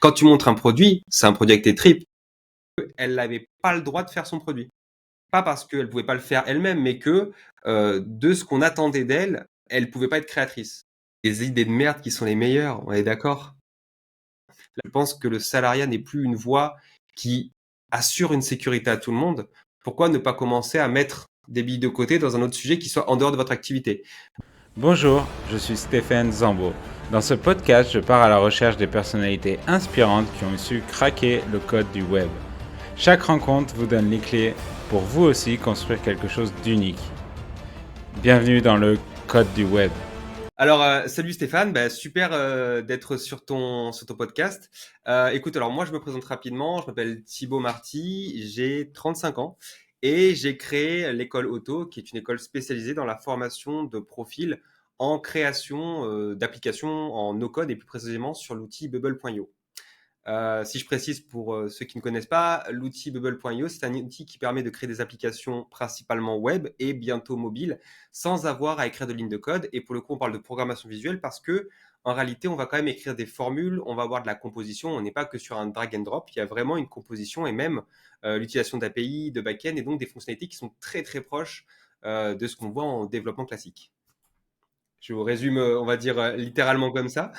Quand tu montres un produit, c'est un produit avec tes tripes. Elle n'avait pas le droit de faire son produit. Pas parce qu'elle pouvait pas le faire elle-même, mais que de ce qu'on attendait d'elle, elle pouvait pas être créatrice. Les idées de merde qui sont les meilleures, on est d'accord? Je pense que le salariat n'est plus une voie qui assure une sécurité à tout le monde. Pourquoi ne pas commencer à mettre des billes de côté dans un autre sujet qui soit en dehors de votre activité? Bonjour, je suis Stéphane Zambo. Dans ce podcast, je pars à la recherche des personnalités inspirantes qui ont su craquer le code du web. Chaque rencontre vous donne les clés pour vous aussi construire quelque chose d'unique. Bienvenue dans le code du web. Alors, salut Stéphane, super d'être sur ton podcast. Écoute, alors moi je me présente rapidement, je m'appelle Thibaut Marty, j'ai 35 ans et j'ai créé l'école Auto, qui est une école spécialisée dans la formation de profils en création d'applications en no-code et plus précisément sur l'outil Bubble.io. Si je précise pour ceux qui ne connaissent pas, l'outil Bubble.io, c'est un outil qui permet de créer des applications principalement web et bientôt mobile sans avoir à écrire de lignes de code. Et pour le coup, on parle de programmation visuelle parce que en réalité, on va quand même écrire des formules, on va avoir de la composition, on n'est pas que sur un drag and drop, il y a vraiment une composition et même l'utilisation d'API, de backend et donc des fonctionnalités qui sont très très proches de ce qu'on voit en développement classique. Je vous résume, on va dire littéralement comme ça.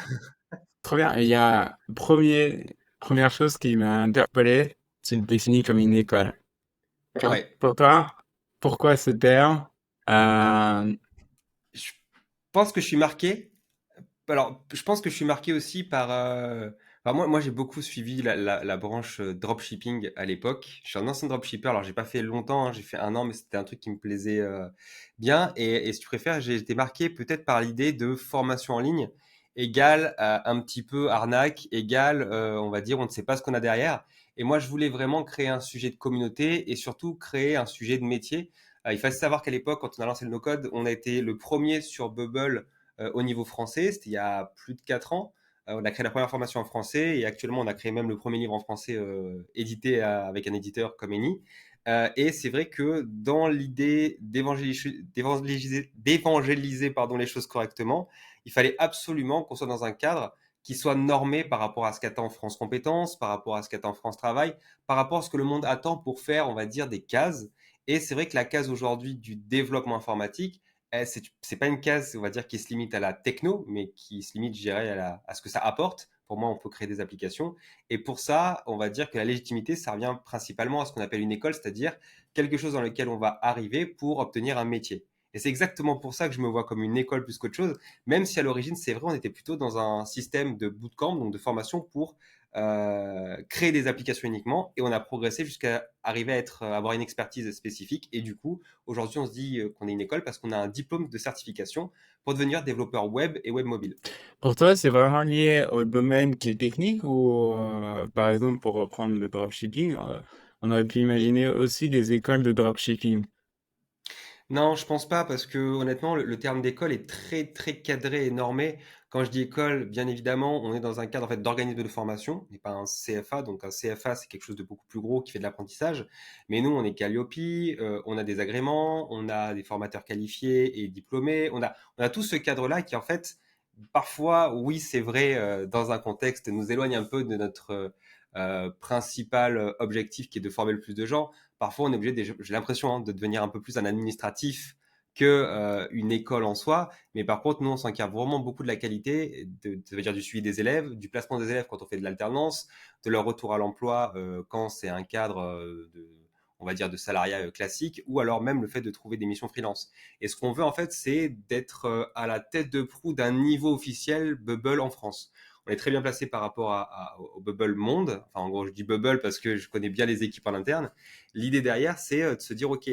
Trop bien. Il y a première chose qui m'a interpellé, c'est une définie comme une école. Ouais. Pour toi, pourquoi ce terme? Je pense que je suis marqué. Alors, je pense que je suis marqué aussi par. Enfin, moi, j'ai beaucoup suivi la branche dropshipping à l'époque. Je suis un ancien dropshipper, alors j'ai pas fait longtemps, hein, j'ai fait 1 an, mais c'était un truc qui me plaisait bien. Et si tu préfères, j'ai été marqué peut-être par l'idée de formation en ligne égale un petit peu arnaque, égale, on va dire, on ne sait pas ce qu'on a derrière. Et moi, je voulais vraiment créer un sujet de communauté et surtout créer un sujet de métier. Il fallait savoir qu'à l'époque, quand on a lancé le no-code, on a été le premier sur Bubble au niveau français. C'était il y a plus de 4 ans. On a créé la première formation en français et actuellement, on a créé même le premier livre en français édité avec un éditeur comme Eni. Et c'est vrai que dans l'idée d'évangéliser pardon, les choses correctement, il fallait absolument qu'on soit dans un cadre qui soit normé par rapport à ce qu'attend France Compétences, par rapport à ce qu'attend France Travail, par rapport à ce que le monde attend pour faire, on va dire, des cases. Et c'est vrai que la case aujourd'hui du développement informatique, c'est pas une case, on va dire, qui se limite à la techno, mais qui se limite, je dirais, à ce que ça apporte. Pour moi, on peut créer des applications. Et pour ça, on va dire que la légitimité, ça revient principalement à ce qu'on appelle une école, c'est-à-dire quelque chose dans lequel on va arriver pour obtenir un métier. Et c'est exactement pour ça que je me vois comme une école plus qu'autre chose, même si à l'origine, c'est vrai, on était plutôt dans un système de bootcamp, donc de formation pour créer des applications uniquement, et on a progressé jusqu'à arriver à avoir une expertise spécifique. Et du coup, aujourd'hui, on se dit qu'on est une école parce qu'on a un diplôme de certification pour devenir développeur web et web mobile. Pour toi, c'est vraiment lié au domaine qui est technique ou, par exemple, pour reprendre le dropshipping, on aurait pu imaginer aussi des écoles de dropshipping. Non, je pense pas parce que honnêtement, le terme d'école est très très cadré et normé. Quand je dis école, bien évidemment, on est dans un cadre en fait d'organisme de formation, et pas un CFA. Donc un CFA, c'est quelque chose de beaucoup plus gros qui fait de l'apprentissage. Mais nous, on est Calliope, on a des agréments, on a des formateurs qualifiés et diplômés. On a tout ce cadre-là qui en fait, parfois, oui, c'est vrai, dans un contexte, nous éloigne un peu de notre principal objectif qui est de former le plus de gens. Parfois, on est obligé, j'ai l'impression, hein, de devenir un peu plus un administratif que une école en soi. Mais par contre, nous, on s'inquiète vraiment beaucoup de la qualité, ça veut dire du suivi des élèves, du placement des élèves quand on fait de l'alternance, de leur retour à l'emploi quand c'est un cadre on va dire, de salariat classique, ou alors même le fait de trouver des missions freelance. Et ce qu'on veut, en fait, c'est d'être à la tête de proue d'un niveau officiel Bubble en France. On est très bien placé par rapport au Bubble Monde. Enfin, en gros, je dis Bubble parce que je connais bien les équipes en interne. L'idée derrière, c'est de se dire, OK,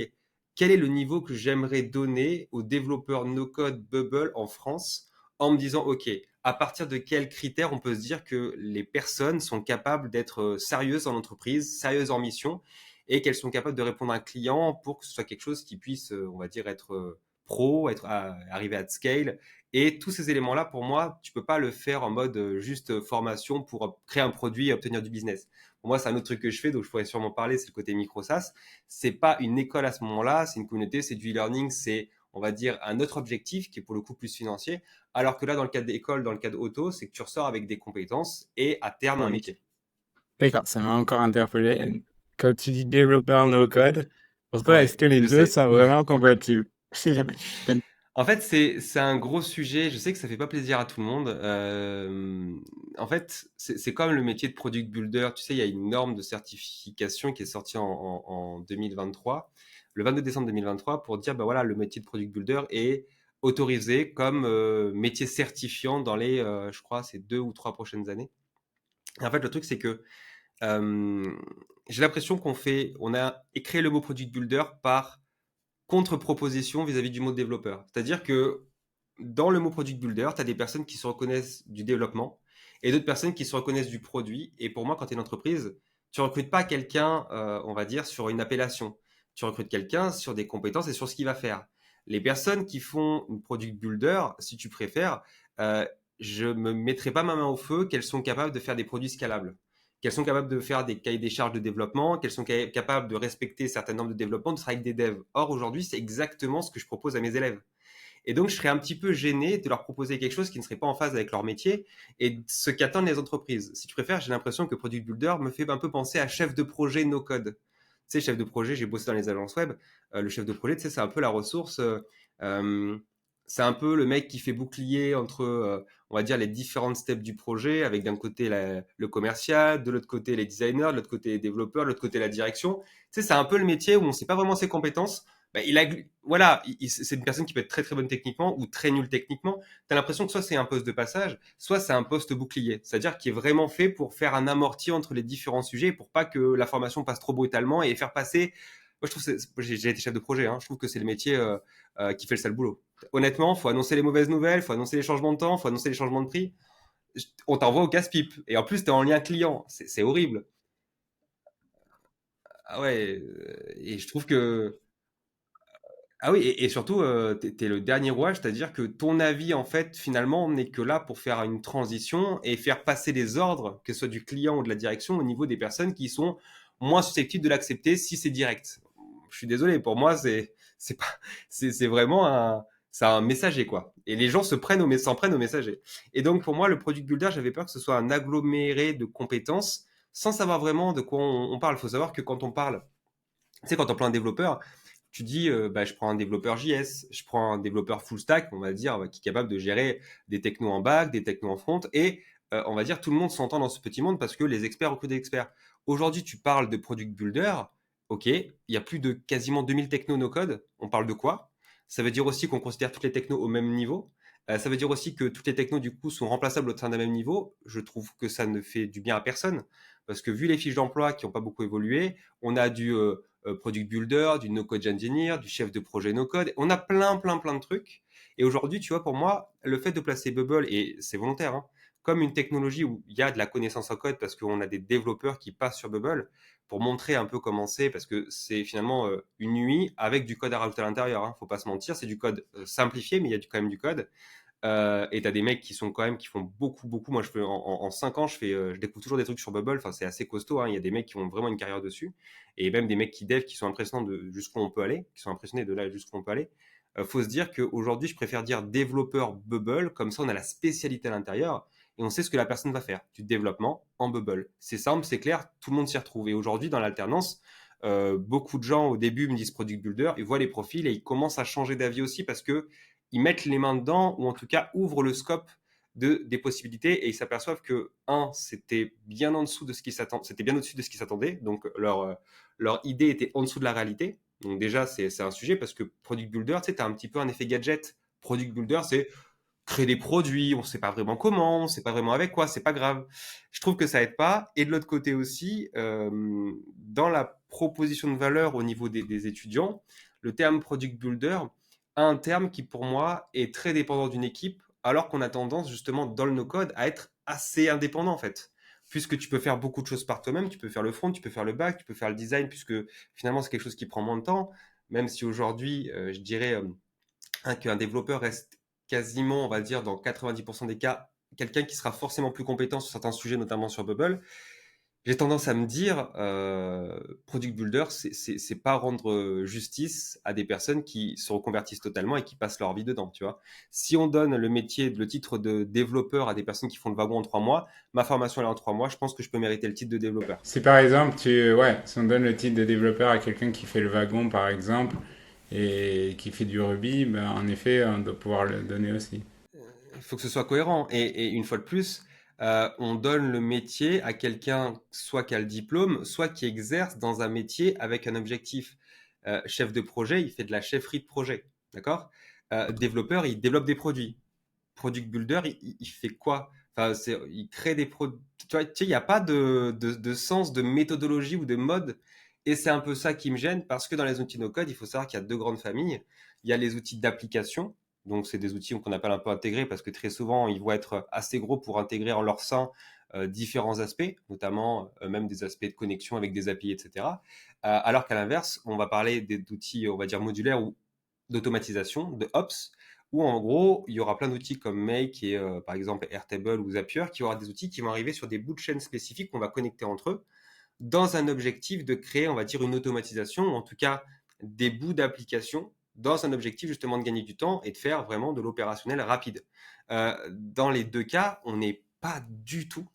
quel est le niveau que j'aimerais donner aux développeurs no-code Bubble en France en me disant, OK, à partir de quels critères on peut se dire que les personnes sont capables d'être sérieuses en entreprise, sérieuses en mission, et qu'elles sont capables de répondre à un client pour que ce soit quelque chose qui puisse, on va dire, être pro, arriver à scale. Et tous ces éléments-là, pour moi, tu peux pas le faire en mode juste formation pour créer un produit et obtenir du business. Pour moi, c'est un autre truc que je fais, donc je pourrais sûrement parler, c'est le côté micro SaaS. C'est pas une école à ce moment-là, c'est une communauté, c'est du e-learning, c'est, on va dire, un autre objectif qui est pour le coup plus financier. Alors que là, dans le cadre d'école, dans le cadre auto, c'est que tu ressors avec des compétences et à terme un métier. D'accord, ça m'a encore interpellé. Quand tu dis développeur no-code, pour toi, est-ce Ouais, que les je deux sais. sont vraiment compatibles? En fait, c'est un gros sujet. Je sais que ça fait pas plaisir à tout le monde. En fait, c'est comme le métier de product builder. Tu sais, il y a une norme de certification qui est sortie en 2023, le 22 décembre 2023, pour dire, bah voilà, le métier de product builder est autorisé comme métier certifiant dans les, je crois, c'est 2 ou 3 prochaines années. Et en fait, le truc, c'est que euh, j'ai l'impression on a créé le mot product builder par contre-proposition vis-à-vis du mot développeur. C'est-à-dire que dans le mot product builder, tu as des personnes qui se reconnaissent du développement et d'autres personnes qui se reconnaissent du produit. Et pour moi, quand tu es une entreprise, tu recrutes pas quelqu'un, on va dire, sur une appellation. Tu recrutes quelqu'un sur des compétences et sur ce qu'il va faire. Les personnes qui font une product builder, si tu préfères, euh, je me mettrai pas ma main au feu qu'elles sont capables de faire des produits scalables, qu'elles sont capables de faire des cahiers des charges de développement, qu'elles sont capables de respecter certaines normes de développement, de travailler avec des devs. Or, aujourd'hui, c'est exactement ce que je propose à mes élèves. Et donc, je serais un petit peu gêné de leur proposer quelque chose qui ne serait pas en phase avec leur métier et ce qu'attendent les entreprises. Si tu préfères, j'ai l'impression que Product Builder me fait un peu penser à chef de projet no-code. Tu sais, chef de projet, j'ai bossé dans les agences web. Le chef de projet, tu sais, c'est un peu la ressource. Euh, c'est un peu le mec qui fait bouclier entre, on va dire, les différentes steps du projet, avec d'un côté le commercial, de l'autre côté les designers, de l'autre côté les développeurs, de l'autre côté la direction. Tu sais, c'est un peu le métier où on ne sait pas vraiment ses compétences. Bah, voilà, c'est une personne qui peut être très très bonne techniquement ou très nulle techniquement. Tu as l'impression que soit c'est un poste de passage, soit c'est un poste bouclier. C'est-à-dire qui est vraiment fait pour faire un amorti entre les différents sujets et pour pas que la formation passe trop brutalement et faire passer. Moi, je trouve j'ai été chef de projet, hein, je trouve que c'est le métier qui fait le sale boulot. Honnêtement, faut annoncer les mauvaises nouvelles, faut annoncer les changements de temps, faut annoncer les changements de prix. On t'envoie au casse-pipe. Et en plus, tu es en lien client. C'est horrible. Ah ouais. Et je trouve que ah oui, et surtout, tu es le dernier rouage, c'est-à-dire que ton avis, en fait, finalement, n'est que là pour faire une transition et faire passer des ordres, que ce soit du client ou de la direction, au niveau des personnes qui sont moins susceptibles de l'accepter si c'est direct. Je suis désolé, pour moi, c'est pas, c'est vraiment c'est un messager, quoi. Et les gens s'en prennent au messager. Et donc, pour moi, le product builder, j'avais peur que ce soit un aggloméré de compétences sans savoir vraiment de quoi on parle. Il faut savoir que quand on parle, tu sais, quand on prend un développeur, tu dis, bah, je prends un développeur JS, je prends un développeur full stack, on va dire, qui est capable de gérer des technos en back, des technos en front, et on va dire tout le monde s'entend dans ce petit monde parce que les experts recrutent des experts. Aujourd'hui, tu parles de product builder, ok, il y a plus de quasiment 2000 technos no code, on parle de quoi? Ça veut dire aussi qu'on considère toutes les technos au même niveau. Ça veut dire aussi que toutes les technos, du coup, sont remplaçables au sein d'un même niveau. Je trouve que ça ne fait du bien à personne. Parce que vu les fiches d'emploi qui n'ont pas beaucoup évolué, on a du product builder, du no-code engineer, du chef de projet no-code. On a plein de trucs. Et aujourd'hui, tu vois, pour moi, le fait de placer Bubble, et c'est volontaire, hein, comme une technologie où il y a de la connaissance en code parce qu'on a des développeurs qui passent sur Bubble pour montrer un peu comment c'est, parce que c'est finalement une UI avec du code à rajouter à l'intérieur. Hein, faut pas se mentir, c'est du code simplifié, mais il y a quand même du code. Et t'as des mecs qui sont quand même qui font beaucoup. Moi, je fais en 5 ans, je découvre toujours des trucs sur Bubble. Enfin, c'est assez costaud. Hein. Il y a des mecs qui ont vraiment une carrière dessus, et même des mecs qui dev qui sont impressionnants de jusqu'où on peut aller, qui sont impressionnés de là jusqu'où on peut aller. Faut se dire qu'aujourd'hui, je préfère dire développeur Bubble, comme ça, on a la spécialité à l'intérieur et on sait ce que la personne va faire. Du développement en Bubble. C'est simple, c'est clair, tout le monde s'y retrouve. Et aujourd'hui, dans l'alternance, beaucoup de gens au début me disent product builder, ils voient les profils et ils commencent à changer d'avis aussi parce que ils mettent les mains dedans ou en tout cas ouvrent le scope des possibilités et ils s'aperçoivent que c'était bien en dessous de ce qui s'attend, c'était bien au-dessus de ce qui s'attendait, donc leur idée était en dessous de la réalité. Donc déjà c'est un sujet parce que product builder, tu sais, t'as un petit peu un effet gadget. Product builder, c'est créer des produits, on sait pas vraiment comment, on sait pas vraiment avec quoi, c'est pas grave. Je trouve que ça aide pas. Et de l'autre côté aussi, dans la proposition de valeur au niveau des étudiants, le terme product builder a un terme qui pour moi est très dépendant d'une équipe, alors qu'on a tendance justement dans le no-code à être assez indépendant en fait. Puisque tu peux faire beaucoup de choses par toi-même, tu peux faire le front, tu peux faire le back, tu peux faire le design, puisque finalement c'est quelque chose qui prend moins de temps, même si aujourd'hui, je dirais qu'un développeur reste quasiment, on va dire, dans 90% des cas, quelqu'un qui sera forcément plus compétent sur certains sujets, notamment sur Bubble. J'ai tendance à me dire, product builder, c'est pas rendre justice à des personnes qui se reconvertissent totalement et qui passent leur vie dedans, tu vois. Si on donne le métier, le titre de développeur à des personnes qui font le wagon en 3 mois, ma formation elle est en 3 mois, je pense que je peux mériter le titre de développeur. Si par exemple, ouais, si on donne le titre de développeur à quelqu'un qui fait le wagon, par exemple, et qui fait du Ruby, ben, en effet, on doit pouvoir le donner aussi. Il faut que ce soit cohérent. Et une fois de plus, on donne le métier à quelqu'un soit qui a le diplôme, soit qui exerce dans un métier avec un objectif. Chef de projet, il fait de la chefferie de projet, d'accord. Développeur, il développe des produits. Product builder, il fait quoi? Enfin, il crée des produits. Tu vois, il n'y a pas de sens, de méthodologie ou de mode. Et c'est un peu ça qui me gêne parce que dans les outils no-code, il faut savoir qu'il y a deux grandes familles. Il y a les outils d'application. Donc, c'est des outils qu'on appelle un peu intégrés parce que très souvent, ils vont être assez gros pour intégrer en leur sein différents aspects, notamment même des aspects de connexion avec des API, etc. Alors qu'à l'inverse, on va parler d'outils, on va dire, modulaires ou d'automatisation, de Ops, où en gros, il y aura plein d'outils comme Make et par exemple Airtable ou Zapier, qui aura des outils qui vont arriver sur des bouts de chaîne spécifiques qu'on va connecter entre eux, dans un objectif de créer, on va dire, une automatisation, ou en tout cas des bouts d'application, dans un objectif justement de gagner du temps et de faire vraiment de l'opérationnel rapide. Dans les deux cas, on n'est pas du tout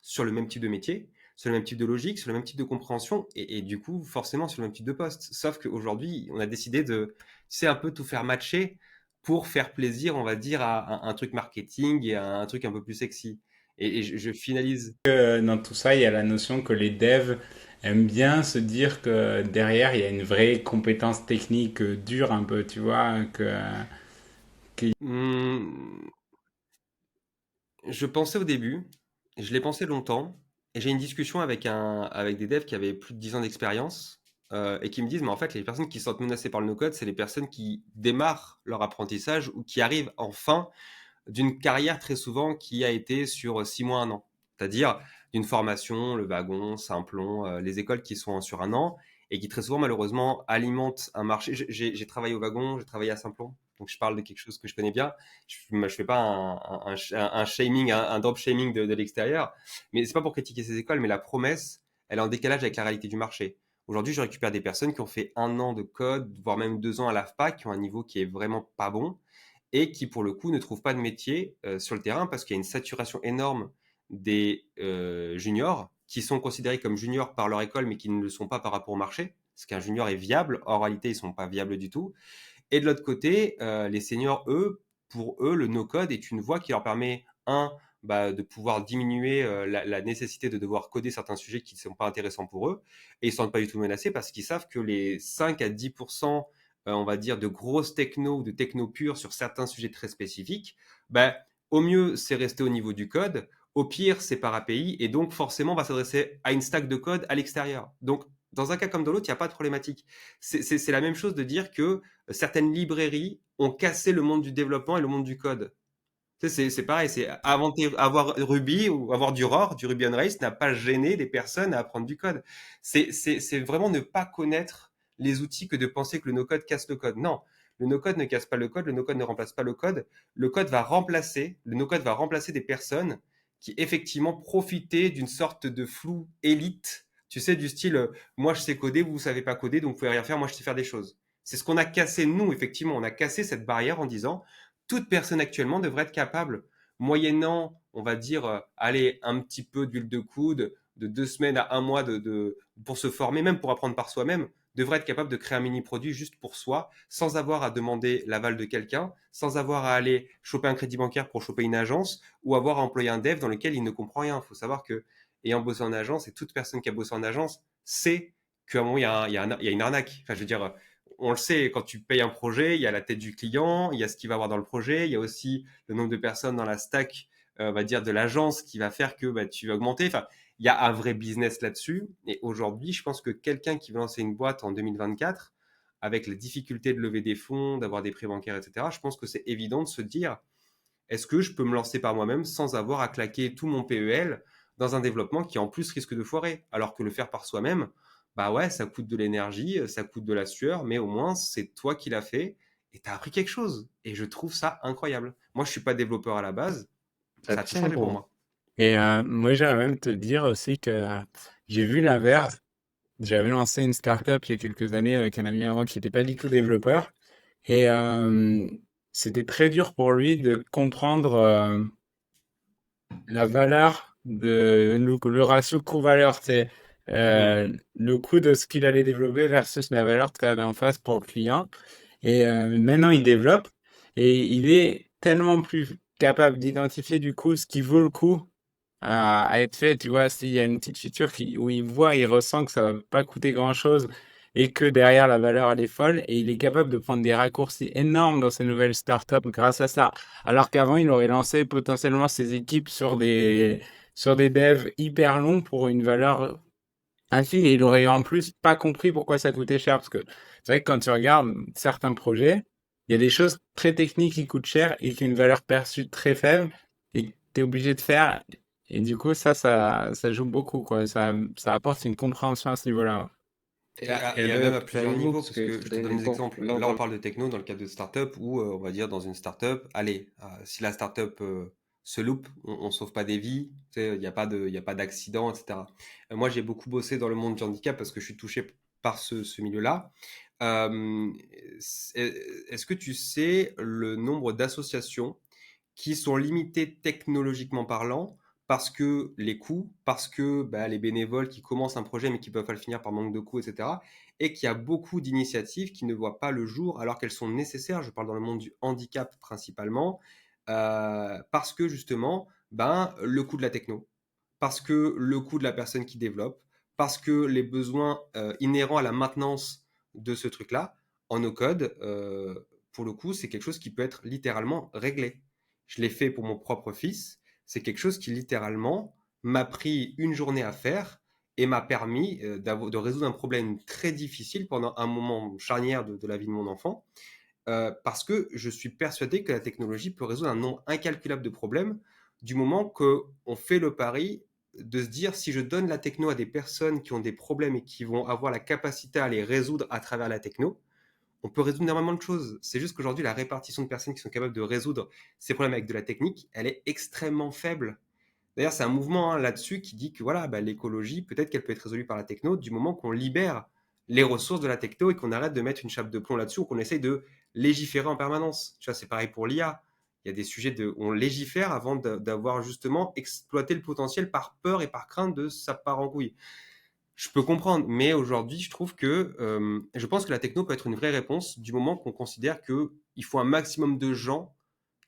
sur le même type de métier, sur le même type de logique, sur le même type de compréhension, et du coup, forcément, sur le même type de poste. Sauf qu'aujourd'hui, on a décidé de, tu sais, un peu tout faire matcher pour faire plaisir, on va dire, à un truc marketing et à un truc un peu plus sexy. Et je finalise. Dans tout ça, il y a la notion que les devs aiment bien se dire que derrière, il y a une vraie compétence technique dure un peu, tu vois, que Hmm, je pensais au début, je l'ai pensé longtemps, et j'ai une discussion avec des devs qui avaient plus de 10 ans d'expérience, et qui me disent, mais en fait, les personnes qui se sentent menacées par le no-code, c'est les personnes qui démarrent leur apprentissage ou qui arrivent enfin d'une carrière très souvent qui a été sur 6 mois, un an. C'est-à-dire d'une formation, le wagon, Simplon, les écoles qui sont sur un an et qui très souvent malheureusement alimentent un marché. J'ai travaillé au wagon, j'ai travaillé à Simplon, donc je parle de quelque chose que je connais bien. Je fais pas un shaming, un drop shaming de l'extérieur, mais c'est pas pour critiquer ces écoles, mais la promesse, elle est en décalage avec la réalité du marché. Aujourd'hui, je récupère des personnes qui ont fait 1 an de code, voire même 2 ans à l'AFPA, qui ont un niveau qui est vraiment pas bon, et qui, pour le coup, ne trouvent pas de métier sur le terrain parce qu'il y a une saturation énorme des juniors qui sont considérés comme juniors par leur école, mais qui ne le sont pas par rapport au marché. Parce qu'un junior est viable, en réalité, ils ne sont pas viables du tout. Et de l'autre côté, les seniors, eux, pour eux, le no-code est une voie qui leur permet, de pouvoir diminuer la nécessité de devoir coder certains sujets qui ne sont pas intéressants pour eux. Et ils ne se sentent pas du tout menacés parce qu'ils savent que les 5 à 10%, on va dire, de grosses techno ou de techno pure sur certains sujets très spécifiques, au mieux, c'est rester au niveau du code. Au pire, c'est par API et donc forcément, on va s'adresser à une stack de code à l'extérieur. Donc, dans un cas comme dans l'autre, il n'y a pas de problématique. C'est la même chose de dire que certaines librairies ont cassé le monde du développement et le monde du code. Tu sais, c'est pareil, c'est avoir Ruby ou avoir du ROR, du Ruby on Rails n'a pas gêné les personnes à apprendre du code. C'est vraiment ne pas connaître les outils que de penser que le no-code casse le code. Non, le no-code ne casse pas le code, le no-code ne remplace pas le code. Le no-code va remplacer des personnes qui effectivement profitaient d'une sorte de flou élite, tu sais, du style, moi je sais coder, vous ne savez pas coder, donc vous pouvez rien faire, moi je sais faire des choses. C'est ce qu'on a cassé, nous, effectivement, on a cassé cette barrière en disant, toute personne actuellement devrait être capable, moyennant, on va dire, allez, un petit peu d'huile de coude, de 2 semaines à un mois pour se former, même pour apprendre par soi-même, devrait être capable de créer un mini-produit juste pour soi, sans avoir à demander l'aval de quelqu'un, sans avoir à aller choper un crédit bancaire pour choper une agence, ou avoir à employer un dev dans lequel il ne comprend rien. Il faut savoir que, ayant bossé en agence, et toute personne qui a bossé en agence sait qu'à un moment, il y a une arnaque. Enfin, je veux dire, on le sait, quand tu payes un projet, il y a la tête du client, il y a ce qu'il va avoir dans le projet, il y a aussi le nombre de personnes dans la stack, on va dire, de l'agence qui va faire que tu vas augmenter. Enfin, il y a un vrai business là-dessus. Et aujourd'hui, je pense que quelqu'un qui veut lancer une boîte en 2024, avec la difficulté de lever des fonds, d'avoir des prêts bancaires, etc., je pense que c'est évident de se dire, est-ce que je peux me lancer par moi-même sans avoir à claquer tout mon PEL dans un développement qui en plus risque de foirer? Alors que le faire par soi-même, bah ouais, ça coûte de l'énergie, ça coûte de la sueur, mais au moins c'est toi qui l'as fait et tu as appris quelque chose. Et je trouve ça incroyable. Moi, je suis pas développeur à la base, ça a tout changé pour Bon. moi. Et moi, j'aimerais même te dire aussi que j'ai vu l'inverse. J'avais lancé une startup il y a quelques années avec un ami avant qui n'était pas du tout développeur. Et c'était très dur pour lui de comprendre la valeur le ratio coût-valeur, c'est Mhm. le coût de ce qu'il allait développer versus la valeur qu'il avait en face pour le client. Et maintenant, il développe et il est tellement plus capable d'identifier du coup ce qui vaut le coup à être fait. Tu vois, s'il y a une petite feature où il voit, il ressent que ça va pas coûter grand-chose et que derrière la valeur elle est folle et il est capable de prendre des raccourcis énormes dans ses nouvelles startups grâce à ça. Alors qu'avant, il aurait lancé potentiellement ses équipes sur des devs hyper longs pour une valeur infime et il aurait en plus pas compris pourquoi ça coûtait cher parce que c'est vrai que quand tu regardes certains projets, il y a des choses très techniques qui coûtent cher et qui ont une valeur perçue très faible et que tu es obligé de faire. Et du coup, ça joue beaucoup, quoi. Ça apporte une compréhension à ce niveau-là. Et à même à plusieurs Planifiez-vous niveaux, parce parce que que je te donne des exemples. Là, on parle de techno dans le cadre de startup où, on va dire, dans une startup, allez, si la startup se loupe, on sauve pas des vies, tu sais, il y a pas d'accident, etc. Moi, j'ai beaucoup bossé dans le monde du handicap parce que je suis touché par ce milieu-là. Euh, Est-ce que tu sais le nombre d'associations qui sont limités technologiquement parlant parce que les coûts, parce que bah, les bénévoles qui commencent un projet mais qui peuvent pas le finir par manque de coûts, etc. Et qu'il y a beaucoup d'initiatives qui ne voient pas le jour alors qu'elles sont nécessaires. Je parle dans le monde du handicap principalement, parce que justement, ben, le coût de la techno, parce que le coût de la personne qui développe, parce que les besoins inhérents à la maintenance de ce truc-là, en no-code, pour le coup, c'est quelque chose qui peut être littéralement réglé. Je l'ai fait pour mon propre fils. C'est quelque chose qui littéralement m'a pris une journée à faire et m'a permis de résoudre un problème très difficile pendant un moment charnière de la vie de mon enfant. Parce que je suis persuadé que la technologie peut résoudre un nombre incalculable de problèmes du moment qu'on fait le pari de se dire si je donne la techno à des personnes qui ont des problèmes et qui vont avoir la capacité à les résoudre à travers la techno, on peut résoudre énormément de choses. C'est juste qu'aujourd'hui, la répartition de personnes qui sont capables de résoudre ces problèmes avec de la technique, elle est extrêmement faible. D'ailleurs, c'est un mouvement là-dessus qui dit que voilà, bah, l'écologie, peut-être qu'elle peut être résolue par la techno du moment qu'on libère les ressources de la techno et qu'on arrête de mettre une chape de plomb là-dessus ou qu'on essaye de légiférer en permanence. Tu vois, c'est pareil pour l'IA. Il y a des sujets de, on légifère avant d'avoir justement exploité le potentiel par peur et par crainte de ça part en couille. Je peux comprendre, mais aujourd'hui, je trouve que je pense que la techno peut être une vraie réponse du moment qu'on considère qu'il faut un maximum de gens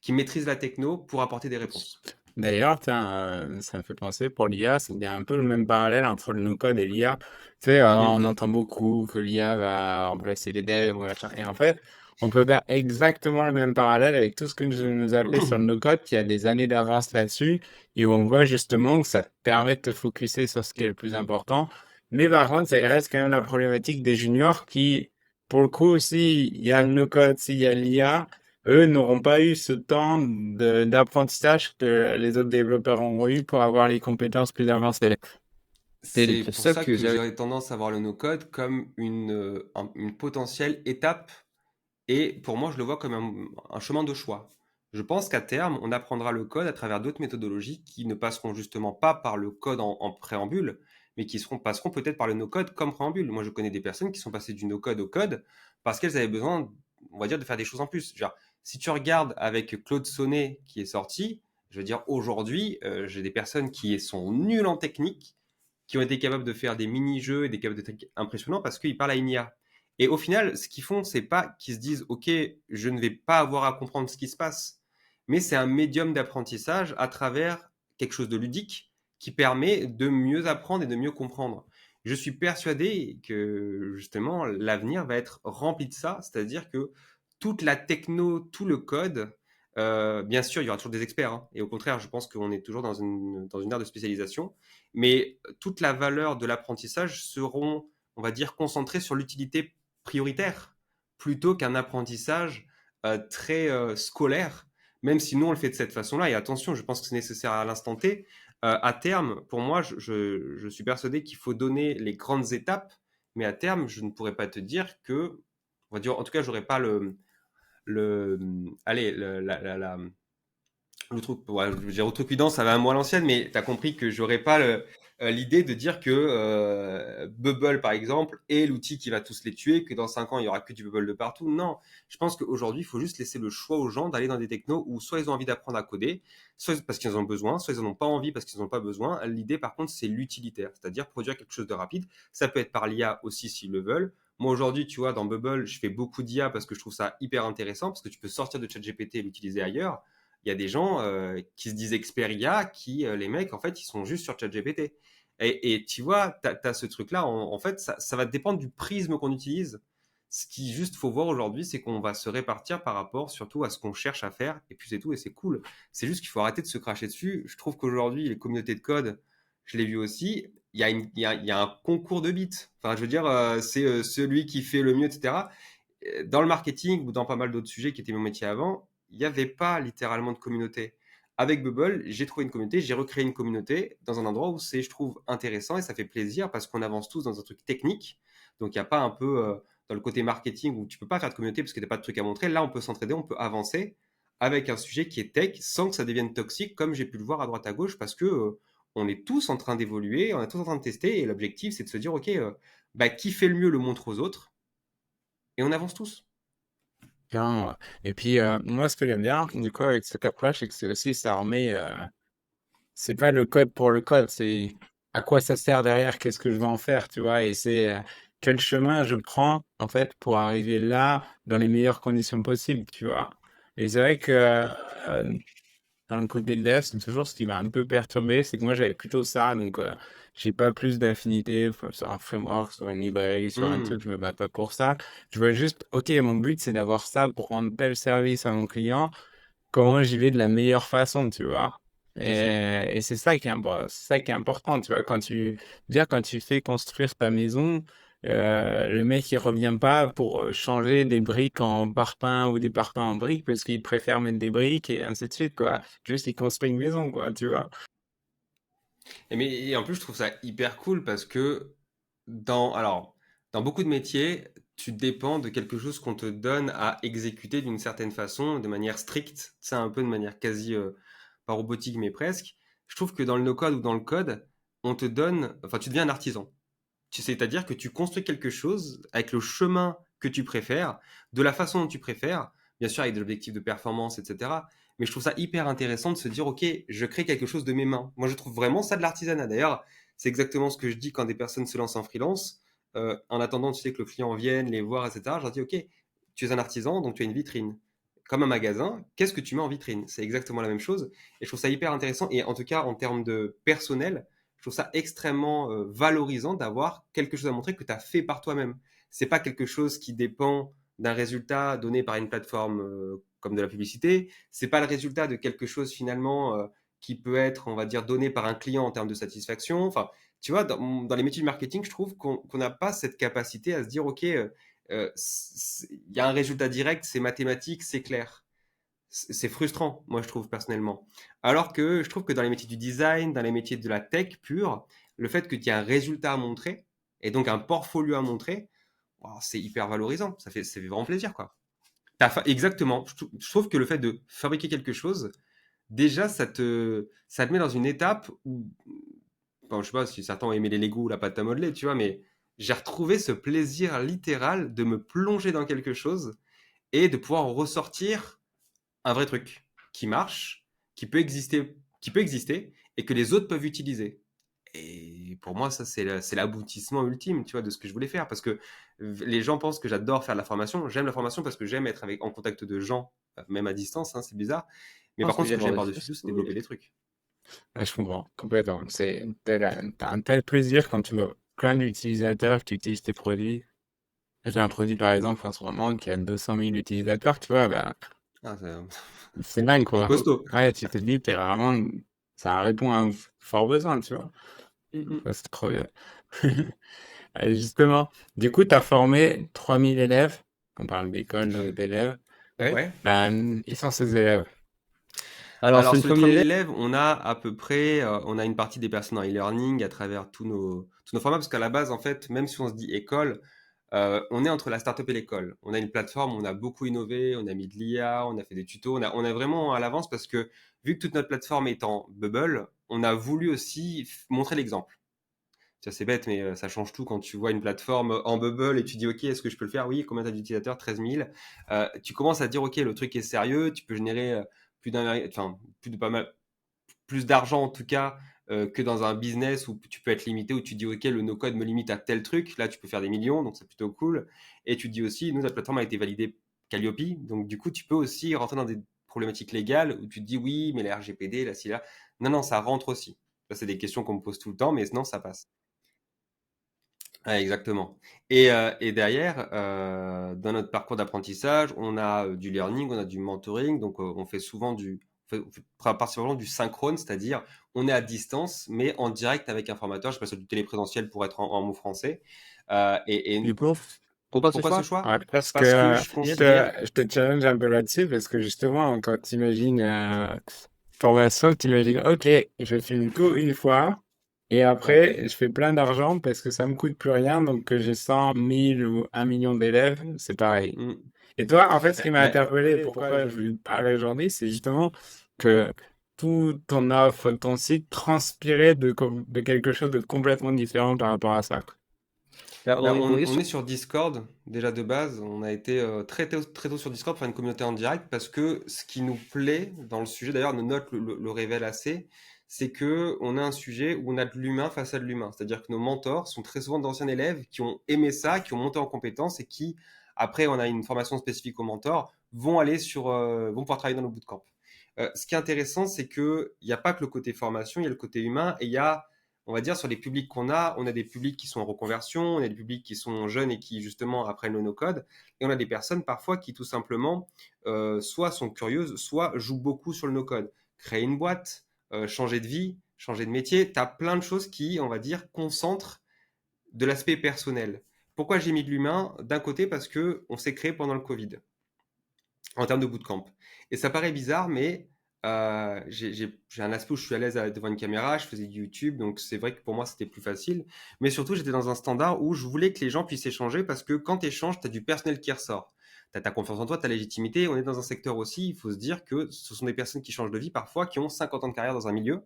qui maîtrisent la techno pour apporter des réponses. D'ailleurs, tiens, ça me fait penser pour l'IA, il y a un peu le même parallèle entre le no-code et l'IA. Tu sais, Mhm. on entend beaucoup que l'IA va remplacer les devs, ou machin. Et en fait, on peut faire exactement le même parallèle avec tout ce que nous appelez sur le no-code, qui a des années d'avance là-dessus, et où on voit justement que ça te permet de te focuser sur ce qui est le plus important. Mais par contre, ça reste quand même la problématique des juniors qui, pour le coup, s'il y a le no-code, s'il y a l'IA, eux n'auront pas eu ce temps d'apprentissage que les autres développeurs ont eu pour avoir les compétences plus avancées. C'est C'est pour ça ça que que j'avais. j'aurais tendance à voir le no-code comme une potentielle étape et pour moi, je le vois comme un chemin de choix. Je pense qu'à terme, on apprendra le code à travers d'autres méthodologies qui ne passeront justement pas par le code en préambule, mais passeront peut-être par le no-code comme préambule. Moi, je connais des personnes qui sont passées du no-code au code parce qu'elles avaient besoin, on va dire, de faire des choses en plus. Genre, si tu regardes avec Claude Sonnet qui est sorti, je veux dire, aujourd'hui, j'ai des personnes qui sont nulles en technique, qui ont été capables de faire des mini-jeux et des capables de trucs impressionnants parce qu'ils parlent à une IA. Et au final, ce qu'ils font, c'est pas qu'ils se disent, OK, je ne vais pas avoir à comprendre ce qui se passe, mais c'est un médium d'apprentissage à travers quelque chose de ludique qui permet de mieux apprendre et de mieux comprendre. Je suis persuadé que justement l'avenir va être rempli de ça, c'est-à-dire que toute la techno, tout le code, bien sûr, il y aura toujours des experts, hein, et au contraire, je pense qu'on est toujours dans une ère de spécialisation, mais toute la valeur de l'apprentissage seront, on va dire, concentrée sur l'utilité prioritaire plutôt qu'un apprentissage très scolaire, même si nous on le fait de cette façon-là. Et attention, je pense que c'est nécessaire à l'instant T. À terme, pour moi, je suis persuadé qu'il faut donner les grandes étapes, mais à terme, je ne pourrais pas te dire que, on va dire, en tout cas, j'aurais pas allez, Le truc, ouais, je veux dire, outrecuidant, ça va à moi à l'ancienne, mais tu as compris que j'aurais pas l'idée de dire que Bubble, par exemple, est l'outil qui va tous les tuer, que dans 5 ans, il y aura que du Bubble de partout. Non, je pense qu'aujourd'hui, il faut juste laisser le choix aux gens d'aller dans des technos où soit ils ont envie d'apprendre à coder, soit parce qu'ils en ont besoin, soit ils n'en ont pas envie parce qu'ils n'en ont pas besoin. L'idée, par contre, c'est l'utilitaire, c'est-à-dire produire quelque chose de rapide. Ça peut être par l'IA aussi s'ils le veulent. Moi, aujourd'hui, tu vois, dans Bubble, je fais beaucoup d'IA parce que je trouve ça hyper intéressant, parce que tu peux sortir de ChatGPT et l'utiliser ailleurs. Il y a des gens qui se disent experts IA, qui, les mecs, en fait, ils sont juste sur ChatGPT. Et tu vois, tu as ce truc-là, en fait, ça va dépendre du prisme qu'on utilise. Ce qui juste faut voir aujourd'hui, c'est qu'on va se répartir par rapport surtout à ce qu'on cherche à faire, et puis c'est tout, et c'est cool. C'est juste qu'il faut arrêter de se cracher dessus. Je trouve qu'aujourd'hui, les communautés de code, je l'ai vu aussi, il y a un concours de bits. Enfin, je veux dire, c'est celui qui fait le mieux, etc. Dans le marketing ou dans pas mal d'autres sujets qui étaient mon métier avant, il n'y avait pas littéralement de communauté. Avec Bubble, j'ai trouvé une communauté, j'ai recréé une communauté dans un endroit où c'est, je trouve, intéressant et ça fait plaisir parce qu'on avance tous dans un truc technique. Donc, il n'y a pas un peu dans le côté marketing où tu peux pas faire de communauté parce que tu n'as pas de truc à montrer. Là, on peut s'entraider, on peut avancer avec un sujet qui est tech sans que ça devienne toxique comme j'ai pu le voir à droite à gauche parce que on est tous en train d'évoluer, on est tous en train de tester et l'objectif, c'est de se dire, OK, qui fait le mieux le montre aux autres et on avance tous. Carrément, ouais. Et puis, moi, ce que j'aime bien, du coup, avec ce approche, c'est que c'est aussi, ça remet, c'est pas le code pour le code, c'est à quoi ça sert derrière, qu'est-ce que je vais en faire, tu vois, et c'est quel chemin je prends, en fait, pour arriver là, dans les meilleures conditions possibles, tu vois. Et c'est vrai que dans le côté dev, c'est toujours ce qui m'a un peu perturbé, c'est que moi, j'avais plutôt ça, donc j'ai pas plus d'affinité sur un framework, sur une librairie, sur un truc, Mmh. je me bats pas pour ça. Je veux juste, ok, mon but, c'est d'avoir ça pour rendre tel service à mon client, comment j'y vais de la meilleure façon, tu vois. Bien sûr. Et c'est ça qui est, c'est ça qui est important, tu vois. Quand tu fais construire ta maison, le mec, il revient pas pour changer des briques en parpaing ou des parpaings en briques parce qu'il préfère mettre des briques et ainsi de suite, quoi. Juste, il construit une maison, quoi, tu vois. Et en plus, je trouve ça hyper cool parce que alors, dans beaucoup de métiers, tu dépends de quelque chose qu'on te donne à exécuter d'une certaine façon, de manière stricte, c'est un peu de manière quasi, pas robotique, mais presque. Je trouve que dans le no-code ou dans le code, on te donne, enfin, tu deviens un artisan. C'est-à-dire que tu construis quelque chose avec le chemin que tu préfères, de la façon dont tu préfères, bien sûr avec des objectifs de performance, etc. Mais je trouve ça hyper intéressant de se dire, OK, je crée quelque chose de mes mains. Moi, je trouve vraiment ça de l'artisanat. D'ailleurs, c'est exactement ce que je dis quand des personnes se lancent en freelance. En attendant, tu sais, que le client vienne, les voir, etc. Je leur dis, OK, tu es un artisan, donc tu as une vitrine. Comme un magasin, qu'est-ce que tu mets en vitrine? C'est exactement la même chose. Et je trouve ça hyper intéressant. Et en tout cas, en termes de personnel, je trouve ça extrêmement valorisant d'avoir quelque chose à montrer que tu as fait par toi-même. C'est pas quelque chose qui dépend d'un résultat donné par une plateforme comme de la publicité. C'est pas le résultat de quelque chose finalement qui peut être, on va dire, donné par un client en termes de satisfaction. Enfin, tu vois, dans les métiers du marketing, je trouve qu'on n'a pas cette capacité à se dire, OK, il y a un résultat direct, c'est mathématique, c'est clair. C'est frustrant, moi je trouve personnellement. Alors que je trouve que dans les métiers du design, dans les métiers de la tech pure, le fait que tu aies un résultat à montrer et donc un portfolio à montrer, wow, c'est hyper valorisant. Ça fait vraiment plaisir, quoi. Exactement. Je trouve que le fait de fabriquer quelque chose, déjà, ça te met dans une étape où, bon, je sais pas si certains ont aimé les Lego ou la pâte à modeler, tu vois, mais j'ai retrouvé ce plaisir littéral de me plonger dans quelque chose et de pouvoir ressortir un vrai truc qui marche, qui peut exister et que les autres peuvent utiliser. Et pour moi, ça, c'est l'aboutissement ultime, tu vois, de ce que je voulais faire. Parce que les gens pensent que j'adore faire de la formation. J'aime la formation parce que j'aime être en contact de gens, même à distance, hein, c'est bizarre. Mais Non, par c'est contre, ce que bien, j'aime ouais, par-dessus tout, c'est développer des trucs. ouais, je comprends complètement. T'as un tel plaisir quand tu vois plein d'utilisateurs qui utilisent tes produits. J'ai un produit, par exemple, en ce moment, qui a 200 000 utilisateurs, tu vois, ben, Ah, c'est dingue, c'est quoi. costaud. Ouais, tu te dis, t'es vraiment, ça répond à un fort besoin, tu vois. Mm, Ça, c'est trop bien. Et justement, du coup, tu as formé 3000 élèves. On parle d'école, d'élèves. Ouais. Ouais. Ben, ils sont ces élèves. Alors, Alors, sur les sur les 3000 3000 élèves, élèves, on a à peu près, on a une partie des personnes en e-learning à travers tous nos formats, parce qu'à la base, en fait, même si on se dit école, On est entre la startup et l'école. On a une plateforme, on a beaucoup innové, on a mis de l'IA, on a fait des tutos, on a vraiment à l'avance parce que vu que toute notre plateforme est en bubble, on a voulu aussi montrer l'exemple. Ça, c'est bête, mais ça change tout quand tu vois une plateforme en bubble et tu dis, OK, est-ce que je peux le faire? Oui, combien tu as d'utilisateurs? 13 000. Tu commences à te dire, OK, le truc est sérieux, tu peux générer plus de pas mal, plus d'argent en tout cas que dans un business où tu peux être limité, où tu dis, OK, le no-code me limite à tel truc. Là, tu peux faire des millions, donc c'est plutôt cool. Et tu te dis aussi, nous, notre plateforme a été validée Calliope, donc du coup, tu peux aussi rentrer dans des problématiques légales où tu te dis, oui, mais la RGPD, là, si, là. Non, non, ça rentre aussi. Ça, c'est des questions qu'on me pose tout le temps, mais non, ça passe. Ouais, exactement. Et derrière, dans notre parcours d'apprentissage, on a du learning, on a du mentoring, donc on fait souvent on fait principalement du synchrone, c'est-à-dire on est à distance, mais en direct avec un formateur. Je passe du téléprésentiel pour être en mot français. Et Du coup, pourquoi ce pourquoi ce choix? choix? Ouais, parce que Parce que je considère. je te challenge un peu là-dessus, parce que justement, quand tu imagines formation, tu imagines, OK, je fais une cours une fois, et Ouais. après, je fais plein d'argent parce que ça me coûte plus rien, donc que j'ai 100, 1000 ou 1 million d'élèves, c'est pareil. Mm. Et toi, en fait, ce qui m'a Ben, interpellé, pourquoi je voulais te parler aujourd'hui, c'est justement que tout ton offre, ton site transpirait de quelque chose de complètement différent par rapport à ça. on est sur Discord, déjà de base. On a été très tôt sur Discord pour faire une communauté en direct parce que ce qui nous plaît dans le sujet, d'ailleurs, nos notes le révèlent assez, c'est que on a un sujet où on a de l'humain face à de l'humain. C'est-à-dire que nos mentors sont très souvent d'anciens élèves qui ont aimé ça, qui ont monté en compétences et qui, après, on a une formation spécifique aux mentors, vont pouvoir travailler dans nos bootcamps. Ce qui est intéressant, c'est qu'il n'y a pas que le côté formation, il y a le côté humain et il y a, on va dire, sur les publics qu'on a, on a des publics qui sont en reconversion, on a des publics qui sont jeunes et qui justement apprennent le no-code, et on a des personnes parfois qui tout simplement soit sont curieuses, soit jouent beaucoup sur le no-code. Créer une boîte, changer de vie, changer de métier, tu as plein de choses qui, on va dire, concentrent de l'aspect personnel. Pourquoi j'ai mis de l'humain? D'un côté parce que on s'est créé pendant le Covid en termes de bootcamp. Et ça paraît bizarre, mais j'ai un aspect où je suis à l'aise devant une caméra, je faisais du YouTube, donc c'est vrai que pour moi c'était plus facile. Mais surtout, j'étais dans un standard où je voulais que les gens puissent échanger parce que quand tu échanges, tu as du personnel qui ressort. Tu as ta confiance en toi, ta légitimité. On est dans un secteur aussi, il faut se dire que ce sont des personnes qui changent de vie parfois, qui ont 50 ans de carrière dans un milieu,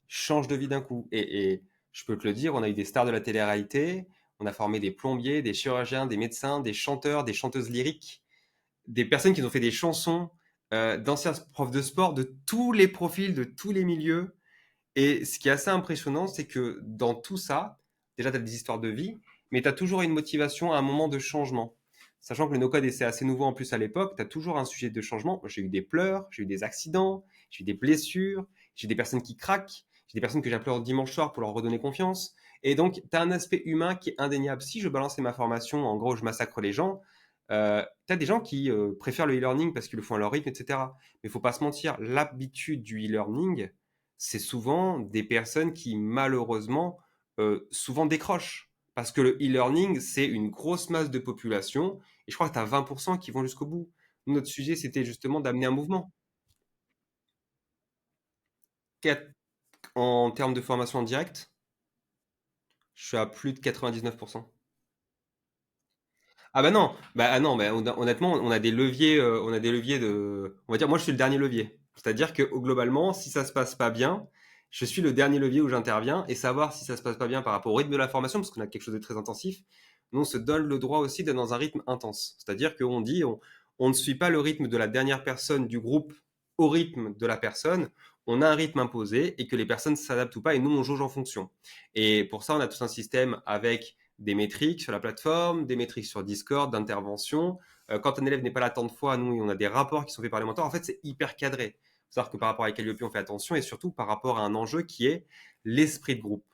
changent de vie d'un coup. Et je peux te le dire, on a eu des stars de la télé-réalité, on a formé des plombiers, des chirurgiens, des médecins, des chanteurs, des chanteuses lyriques, des personnes qui ont fait des chansons, d'anciens profs de sport, de tous les profils, de tous les milieux. Et ce qui est assez impressionnant, c'est que dans tout ça, déjà, tu as des histoires de vie, mais tu as toujours une motivation à un moment de changement. Sachant que le no-code c'est assez nouveau en plus à l'époque, tu as toujours un sujet de changement. J'ai eu des pleurs, j'ai eu des accidents, j'ai eu des blessures, j'ai des personnes qui craquent, j'ai des personnes que j'appelle dimanche soir pour leur redonner confiance. Et donc, tu as un aspect humain qui est indéniable. Si je balançais ma formation, en gros, je massacre les gens, tu as des gens qui préfèrent le e-learning parce qu'ils le font à leur rythme, etc. Mais il faut pas se mentir, l'habitude du e-learning, c'est souvent des personnes qui malheureusement souvent décrochent. Parce que le e-learning, c'est une grosse masse de population, et je crois que tu as 20% qui vont jusqu'au bout. Notre sujet, c'était justement d'amener un mouvement. En termes de formation en direct, je suis à plus de 99%. Ah bah non, honnêtement, on a des leviers on va dire, moi je suis le dernier levier. C'est-à-dire que globalement, si ça se passe pas bien, je suis le dernier levier où j'interviens et savoir si ça se passe pas bien par rapport au rythme de la formation, parce qu'on a quelque chose de très intensif, nous on se donne le droit aussi d'être dans un rythme intense. C'est-à-dire qu'on dit, on ne suit pas le rythme de la dernière personne du groupe au rythme de la personne, on a un rythme imposé et que les personnes s'adaptent ou pas et nous on jauge en fonction. Et pour ça, on a tout un système avec des métriques sur la plateforme, des métriques sur Discord, d'intervention. Quand un élève n'est pas là tant de fois, nous, on a des rapports qui sont faits par les mentors. En fait, c'est hyper cadré. Il faut savoir que par rapport à Calliope, on fait attention et surtout par rapport à un enjeu qui est l'esprit de groupe.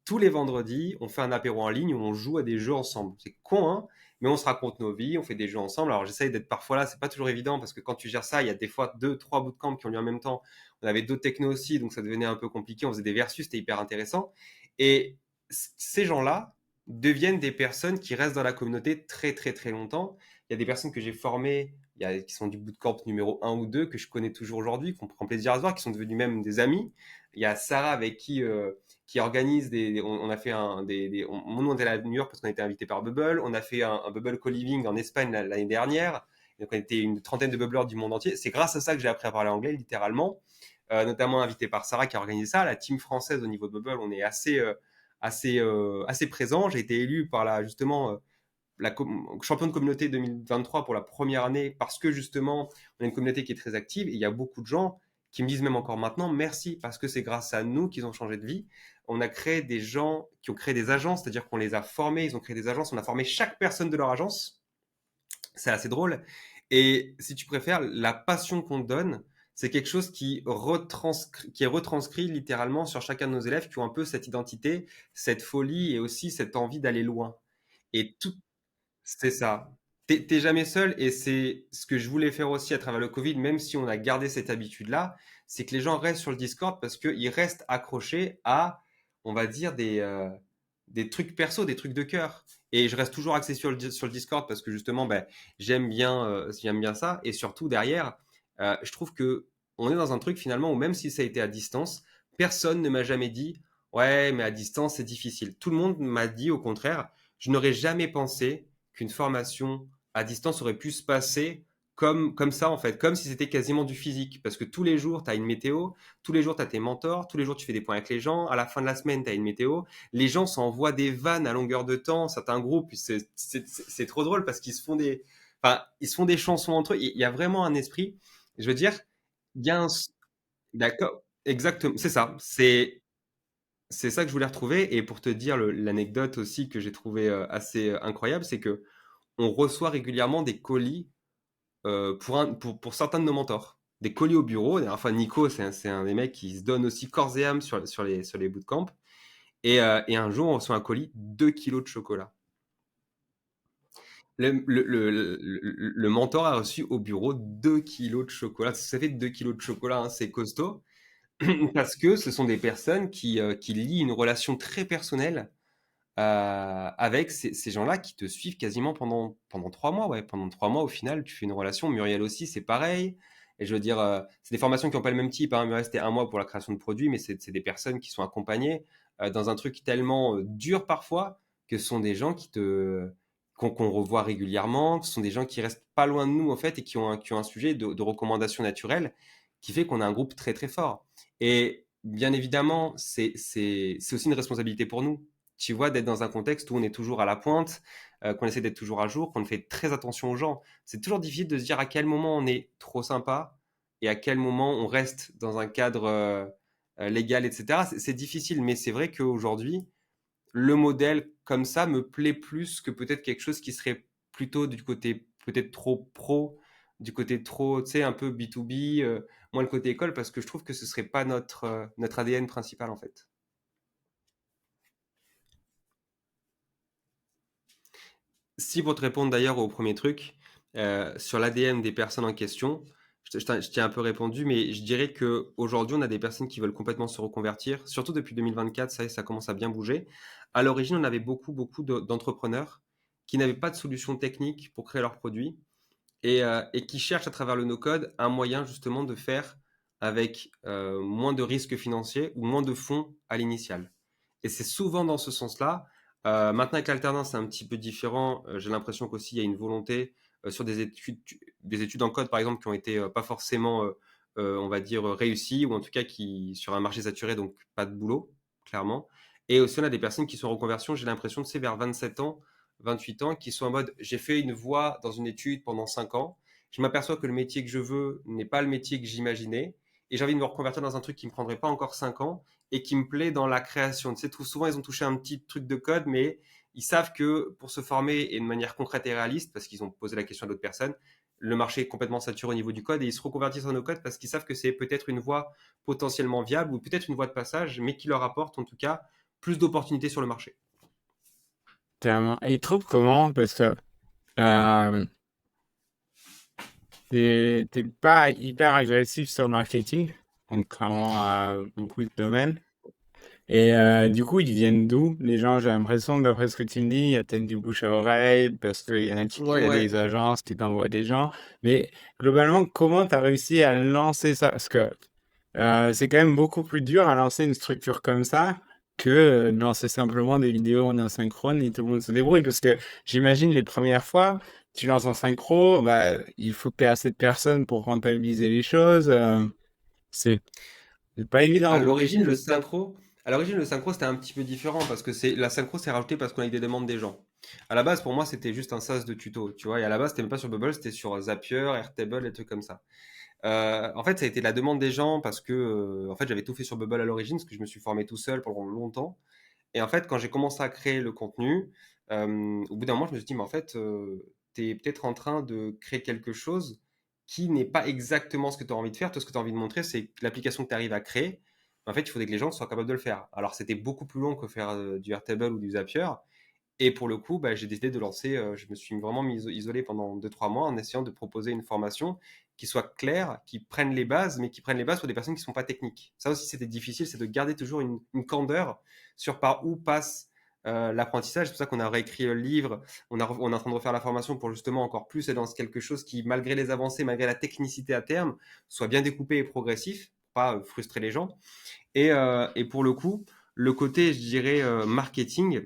Tous les vendredis, on fait un apéro en ligne où on joue à des jeux ensemble. C'est con, hein, mais on se raconte nos vies, on fait des jeux ensemble. Alors j'essaye d'être parfois là, c'est pas toujours évident parce que quand tu gères ça, il y a des fois 2, 3 bootcamps qui ont lieu en même temps. On avait d'autres technos aussi, donc ça devenait un peu compliqué. On faisait des versus, c'était hyper intéressant. Et ces gens-là, deviennent des personnes qui restent dans la communauté très très très longtemps. Il y a des personnes que j'ai formées, qui sont du bootcamp numéro 1 ou 2, que je connais toujours aujourd'hui, qu'on prend plaisir à se voir, qui sont devenus même des amis. Il y a Sarah avec qui qui organise on a fait nous, on était à New York parce qu'on était invité par Bubble. On a fait un Bubble Co-Living en Espagne l'année dernière. Donc, on était une trentaine de bubbleurs du monde entier. C'est grâce à ça que j'ai appris à parler anglais, littéralement. Notamment invité par Sarah qui a organisé ça. La team française au niveau de Bubble, on est assez présent. J'ai été élu par justement, la champion de communauté 2023 pour la première année parce que justement, on a une communauté qui est très active et il y a beaucoup de gens qui me disent même encore maintenant merci parce que c'est grâce à nous qu'ils ont changé de vie. On a créé des gens qui ont créé des agences, c'est-à-dire qu'on les a formés, ils ont créé des agences, on a formé chaque personne de leur agence. C'est assez drôle. Et si tu préfères, la passion qu'on donne, c'est quelque chose qui est retranscrit littéralement sur chacun de nos élèves qui ont un peu cette identité, cette folie et aussi cette envie d'aller loin. Et tout, c'est ça. T'es jamais seul et c'est ce que je voulais faire aussi à travers le Covid, même si on a gardé cette habitude-là, c'est que les gens restent sur le Discord parce qu'ils restent accrochés à, on va dire, des trucs perso, des trucs de cœur. Et je reste toujours axé sur le Discord parce que justement, ben, j'aime bien ça. Et surtout derrière, je trouve que on est dans un truc finalement où même si ça a été à distance, personne ne m'a jamais dit, ouais, mais à distance c'est difficile. Tout le monde m'a dit au contraire, je n'aurais jamais pensé qu'une formation à distance aurait pu se passer comme ça, en fait, comme si c'était quasiment du physique. Parce que tous les jours, tu as une météo, tous les jours, tu as tes mentors, tous les jours, tu fais des points avec les gens, à la fin de la semaine, tu as une météo. Les gens s'envoient des vannes à longueur de temps, certains groupes, c'est trop drôle parce ils se font des chansons entre eux. Il y a vraiment un esprit, je veux dire, il y a un... D'accord, exactement, c'est ça. C'est ça que je voulais retrouver. Et pour te dire l'anecdote aussi que j'ai trouvé assez incroyable, c'est que on reçoit régulièrement des colis pour certains de nos mentors. Des colis au bureau. Enfin, Nico, c'est un des mecs qui se donne aussi corps et âme sur les bootcamps. Et un jour, on reçoit un colis, 2 kilos de chocolat. Le mentor a reçu au bureau 2 kilos de chocolat. Ça fait 2 kilos de chocolat, hein, c'est costaud. Parce que ce sont des personnes qui lient une relation très personnelle avec ces gens-là qui te suivent quasiment pendant 3 mois. Ouais, pendant 3 mois, au final, tu fais une relation. Muriel aussi, c'est pareil. Et je veux dire, c'est des formations qui n'ont pas le même type, hein. Muriel, c'était 1 mois pour la création de produits, mais c'est des personnes qui sont accompagnées dans un truc tellement dur parfois que ce sont des gens qu'on revoit régulièrement, ce sont des gens qui restent pas loin de nous en fait et qui ont un sujet de recommandation naturelle qui fait qu'on a un groupe très très fort. Et bien évidemment, c'est aussi une responsabilité pour nous, tu vois, d'être dans un contexte où on est toujours à la pointe, qu'on essaie d'être toujours à jour, qu'on fait très attention aux gens. C'est toujours difficile de se dire à quel moment on est trop sympa et à quel moment on reste dans un cadre légal, etc. C'est difficile, mais c'est vrai qu'aujourd'hui, le modèle comme ça me plaît plus que peut-être quelque chose qui serait plutôt du côté peut-être trop pro, du côté trop, tu sais, un peu B2B, moins le côté école, parce que je trouve que ce serait pas notre ADN principal en fait. Si pour te répondre d'ailleurs au premier truc, sur l'ADN des personnes en question, je t'ai un peu répondu, mais je dirais qu'aujourd'hui, on a des personnes qui veulent complètement se reconvertir, surtout depuis 2024, ça commence à bien bouger. À l'origine, on avait beaucoup d'entrepreneurs qui n'avaient pas de solution technique pour créer leurs produits et qui cherchent à travers le no-code un moyen justement de faire avec moins de risques financiers ou moins de fonds à l'initial. Et c'est souvent dans ce sens-là. Maintenant, avec l'alternance, c'est un petit peu différent. J'ai l'impression qu'aussi, il y a une volonté sur des études en code, par exemple, qui ont été pas forcément, on va dire, réussies, ou en tout cas qui sur un marché saturé, donc pas de boulot, clairement. Et aussi, on a des personnes qui sont en reconversion, j'ai l'impression de c'est vers 27 ans, 28 ans, qui sont en mode, j'ai fait une voie dans une étude pendant 5 ans, je m'aperçois que le métier que je veux n'est pas le métier que j'imaginais, et j'ai envie de me reconvertir dans un truc qui me prendrait pas encore 5 ans, et qui me plaît dans la création. Tu sais, tout souvent, ils ont touché un petit truc de code, mais ils savent que pour se former et de manière concrète et réaliste, parce qu'ils ont posé la question à d'autres personnes, le marché est complètement saturé au niveau du code et ils se reconvertissent en no-code parce qu'ils savent que c'est peut-être une voie potentiellement viable ou peut-être une voie de passage, mais qui leur apporte en tout cas plus d'opportunités sur le marché. Tellement. Et il trouve comment? Parce que euh, t'es pas hyper agressif sur le marketing, contrairement à beaucoup de domaines. Et du coup, ils viennent d'où? Les gens, j'ai l'impression, d'après ce que tu me dis, il y a peut-être du bouche à oreille, parce qu'il y en a qui créent Ouais, des agences qui t'envoient des gens. Mais globalement, comment tu as réussi à lancer ça? Parce que c'est quand même beaucoup plus dur à lancer une structure comme ça que lancer simplement des vidéos en asynchrone et tout le monde se débrouille. Parce que j'imagine les premières fois, tu lances en synchro, bah, il faut que tu aies assez de personnes pour rentabiliser les choses. C'est c'est pas À évident. l'origine, le synchro, à l'origine, le synchro, c'était un petit peu différent parce que la synchro s'est rajoutée parce qu'on a eu des demandes des gens. À la base, pour moi, c'était juste un sas de tuto, tu vois. Et à la base, c'était même pas sur Bubble, c'était sur Zapier, Airtable, et trucs comme ça. En fait, ça a été la demande des gens parce que, en fait, j'avais tout fait sur Bubble à l'origine parce que je me suis formé tout seul pendant longtemps. Et en fait, quand j'ai commencé à créer le contenu, au bout d'un moment, je me suis dit, mais en fait, tu es peut-être en train de créer quelque chose qui n'est pas exactement ce que tu as envie de faire. Toi, ce que tu as envie de montrer, c'est l'application que tu arrives à créer. En fait, il faudrait que les gens soient capables de le faire. Alors, c'était beaucoup plus long que faire du Airtable ou du Zapier. Et pour le coup, bah, j'ai décidé de lancer, je me suis vraiment mis isolé pendant 2-3 mois en essayant de proposer une formation qui soit claire, qui prenne les bases, mais qui prenne les bases pour des personnes qui ne sont pas techniques. Ça aussi, c'était difficile, c'est de garder toujours une candeur sur par où passe l'apprentissage. C'est pour ça qu'on a réécrit le livre, on est en train de refaire la formation pour justement encore plus être dans quelque chose qui, malgré les avancées, malgré la technicité à terme, soit bien découpé et progressif, pour pas frustrer les gens. Et pour le coup, le côté, je dirais, marketing,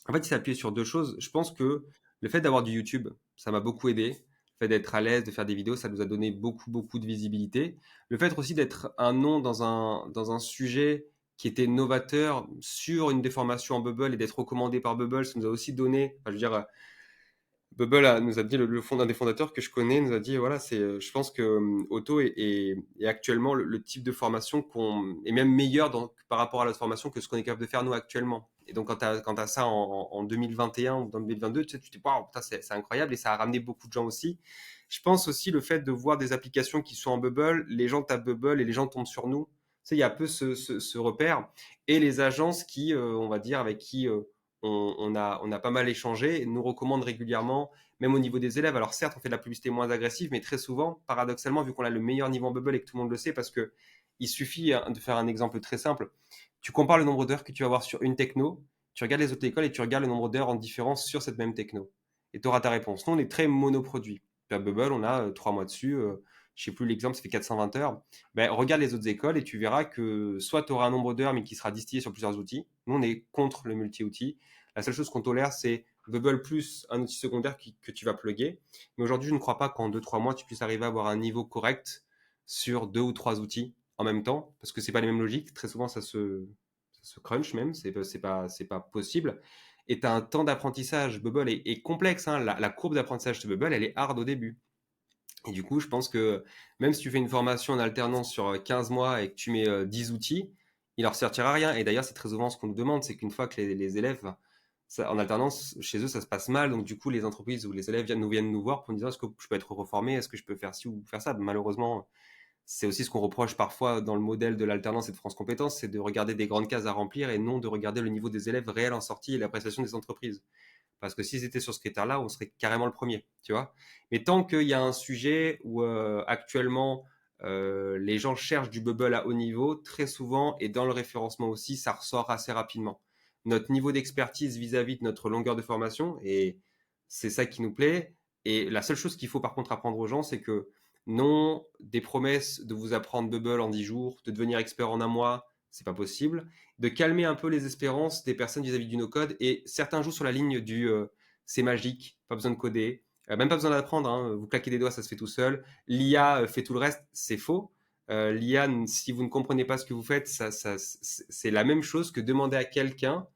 en fait, il s'est appuyé sur deux choses. Je pense que le fait d'avoir du YouTube, ça m'a beaucoup aidé. Le fait d'être à l'aise, de faire des vidéos, ça nous a donné beaucoup, beaucoup de visibilité. Le fait aussi d'être un nom dans un sujet qui était novateur sur une déformation en Bubble et d'être recommandé par Bubble, ça nous a aussi donné, enfin, je veux dire, Bubble nous a dit, un des fondateurs que je connais nous a dit, voilà, je pense que Otto est actuellement le type de formation qu'on est même meilleur par rapport à la formation que ce qu'on est capable de faire nous actuellement. Et donc quand t'as ça en 2021 ou dans 2022, tu sais, tu te dis, waouh, putain, c'est incroyable et ça a ramené beaucoup de gens aussi. Je pense aussi le fait de voir des applications qui sont en Bubble, les gens tapent Bubble et les gens tombent sur nous. Tu sais, il y a un peu ce repère. Et les agences qui, on va dire, avec qui on a pas mal échangé, nous recommande régulièrement, même au niveau des élèves. Alors certes, on fait de la publicité moins agressive, mais très souvent, paradoxalement, vu qu'on a le meilleur niveau en Bubble et que tout le monde le sait, parce que il suffit de faire un exemple très simple. Tu compares le nombre d'heures que tu vas avoir sur une techno, tu regardes les autres écoles et tu regardes le nombre d'heures en différence sur cette même techno. Et tu auras ta réponse. Nous, on est très monoproduit. Puis à Bubble, on a 3 mois dessus. Je sais plus l'exemple, ça fait 420 heures. Ben, regarde les autres écoles et tu verras que soit tu auras un nombre d'heures, mais qui sera distillé sur plusieurs outils. Nous, on est contre le multi-outil. La seule chose qu'on tolère, c'est Bubble plus un outil secondaire que tu vas plugger. Mais aujourd'hui, je ne crois pas qu'en 2-3 mois, tu puisses arriver à avoir un niveau correct sur 2 ou 3 outils en même temps, parce que c'est pas les mêmes logiques. Très souvent, ça se crunch même, c'est pas possible. Et tu as un temps d'apprentissage. Bubble est complexe, hein. La courbe d'apprentissage de Bubble, elle est hard au début. Et du coup, je pense que même si tu fais une formation en alternance sur 15 mois et que tu mets 10 outils, il leur sortira rien. Et d'ailleurs, c'est très souvent ce qu'on nous demande, c'est qu'une fois que les élèves, en alternance, chez eux, ça se passe mal. Donc du coup, les entreprises ou les élèves viennent nous voir pour nous dire est-ce que je peux être reformé, est-ce que je peux faire ci ou faire ça. Malheureusement, c'est aussi ce qu'on reproche parfois dans le modèle de l'alternance et de France Compétences, c'est de regarder des grandes cases à remplir et non de regarder le niveau des élèves réels en sortie et l'appréciation des entreprises. Parce que si c'était sur ce critère-là, on serait carrément le premier, tu vois. Mais tant qu'il y a un sujet où actuellement les gens cherchent du bubble à haut niveau, très souvent, et dans le référencement aussi, ça ressort assez rapidement. Notre niveau d'expertise vis-à-vis de notre longueur de formation, et c'est ça qui nous plaît. Et la seule chose qu'il faut par contre apprendre aux gens, c'est que non, des promesses de vous apprendre Bubble en 10 jours, de devenir expert en un mois, c'est pas possible. De calmer un peu les espérances des personnes vis-à-vis du no-code. Et certains jouent sur la ligne du c'est magique, pas besoin de coder, même pas besoin d'apprendre, hein, vous claquez des doigts, ça se fait tout seul. L'IA fait tout le reste, c'est faux. L'IA, si vous ne comprenez pas ce que vous faites, c'est la même chose que demander à quelqu'un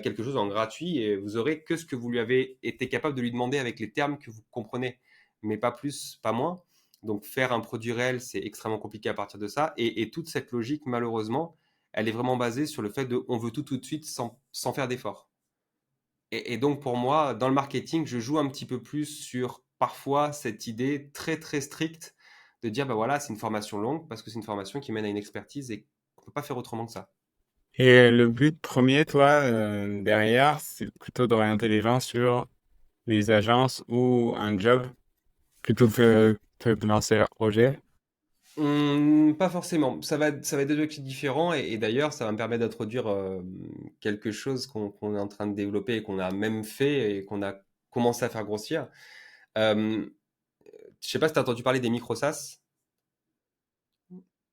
quelque chose en gratuit et vous aurez que ce que vous lui avez été capable de lui demander avec les termes que vous comprenez, mais pas plus, pas moins. Donc faire un produit réel, c'est extrêmement compliqué à partir de ça. Et toute cette logique, malheureusement, elle est vraiment basée sur le fait de on veut tout de suite sans faire d'effort. Et donc pour moi, dans le marketing, je joue un petit peu plus sur parfois cette idée très très stricte de dire bah voilà, c'est une formation longue parce que c'est une formation qui mène à une expertise et qu'on ne peut pas faire autrement que ça. Et le but premier, toi, derrière, c'est plutôt d'orienter les gens sur les agences ou un job plutôt que de lancer leur projet. Pas forcément. Ça va être deux objectifs différents et d'ailleurs, ça va me permettre d'introduire quelque chose qu'on est en train de développer et qu'on a même fait et qu'on a commencé à faire grossir. Euh, je sais pas si tu as entendu parler des micro-SaaS.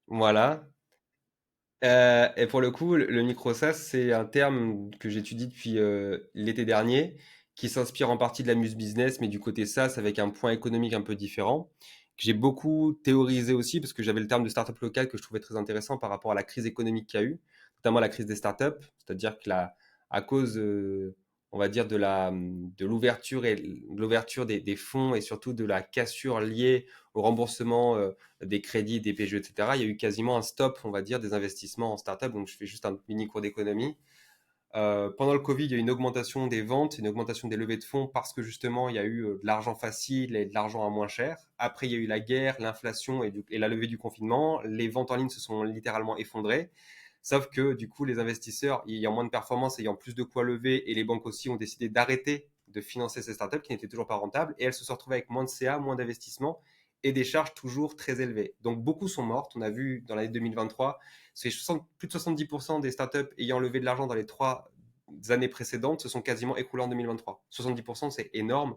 Voilà. Et pour le coup, le micro-SaaS, c'est un terme que j'étudie depuis l'été dernier, qui s'inspire en partie de la Muse Business, mais du côté SaaS avec un point économique un peu différent, que j'ai beaucoup théorisé aussi, parce que j'avais le terme de startup locale que je trouvais très intéressant par rapport à la crise économique qu'il y a eu, notamment la crise des startups, c'est-à-dire que à cause, on va dire, de l'ouverture des fonds et surtout de la cassure liée au remboursement des crédits, des PGE, etc., il y a eu quasiment un stop, on va dire, des investissements en startup. Donc, je fais juste un mini cours d'économie. Pendant le Covid, il y a eu une augmentation des ventes, une augmentation des levées de fonds parce que justement, il y a eu de l'argent facile et de l'argent à moins cher. Après, il y a eu la guerre, l'inflation et la levée du confinement. Les ventes en ligne se sont littéralement effondrées. Sauf que du coup, les investisseurs, ayant moins de performance, ayant plus de quoi lever, et les banques aussi ont décidé d'arrêter de financer ces startups qui n'étaient toujours pas rentables, et elles se sont retrouvées avec moins de CA, moins d'investissement, et des charges toujours très élevées. Donc beaucoup sont mortes. On a vu dans l'année 2023, c'est plus de 70% des startups ayant levé de l'argent dans les 3 années précédentes se sont quasiment écroulées en 2023. 70%, c'est énorme.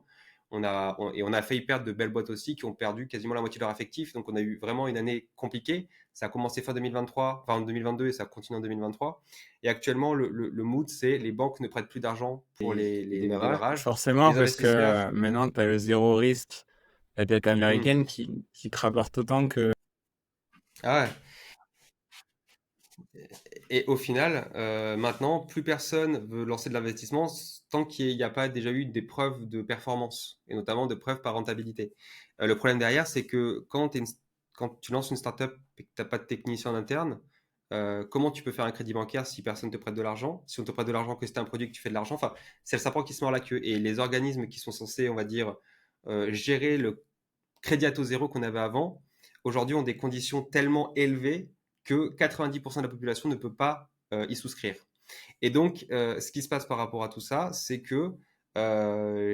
Et on a failli perdre de belles boîtes aussi qui ont perdu quasiment la moitié de leur effectif. Donc on a eu vraiment une année compliquée. Ça a commencé fin 2023, enfin en 2022 et ça continue en 2023. Et actuellement, le mood, c'est les banques ne prêtent plus d'argent pour les démarrages. Forcément, Les parce que investisseurs, maintenant, tu as le zéro risque, la dette hmm, américaine qui te rapporte autant que... ah ouais. Et au final, maintenant, plus personne veut lancer de l'investissement tant qu'il n'y a pas déjà eu des preuves de performance, et notamment de preuves par rentabilité. Le problème derrière, c'est que quand tu lances une startup et que tu n'as pas de technicien en interne, comment tu peux faire un crédit bancaire si personne ne te prête de l'argent? Si on te prête de l'argent, que c'est un produit que tu fais de l'argent, enfin, c'est le serpent qui se mord la queue. Et les organismes qui sont censés, on va dire, gérer le crédit à taux zéro qu'on avait avant, aujourd'hui ont des conditions tellement élevées que 90% de la population ne peut pas y souscrire. Et donc, ce qui se passe par rapport à tout ça, c'est que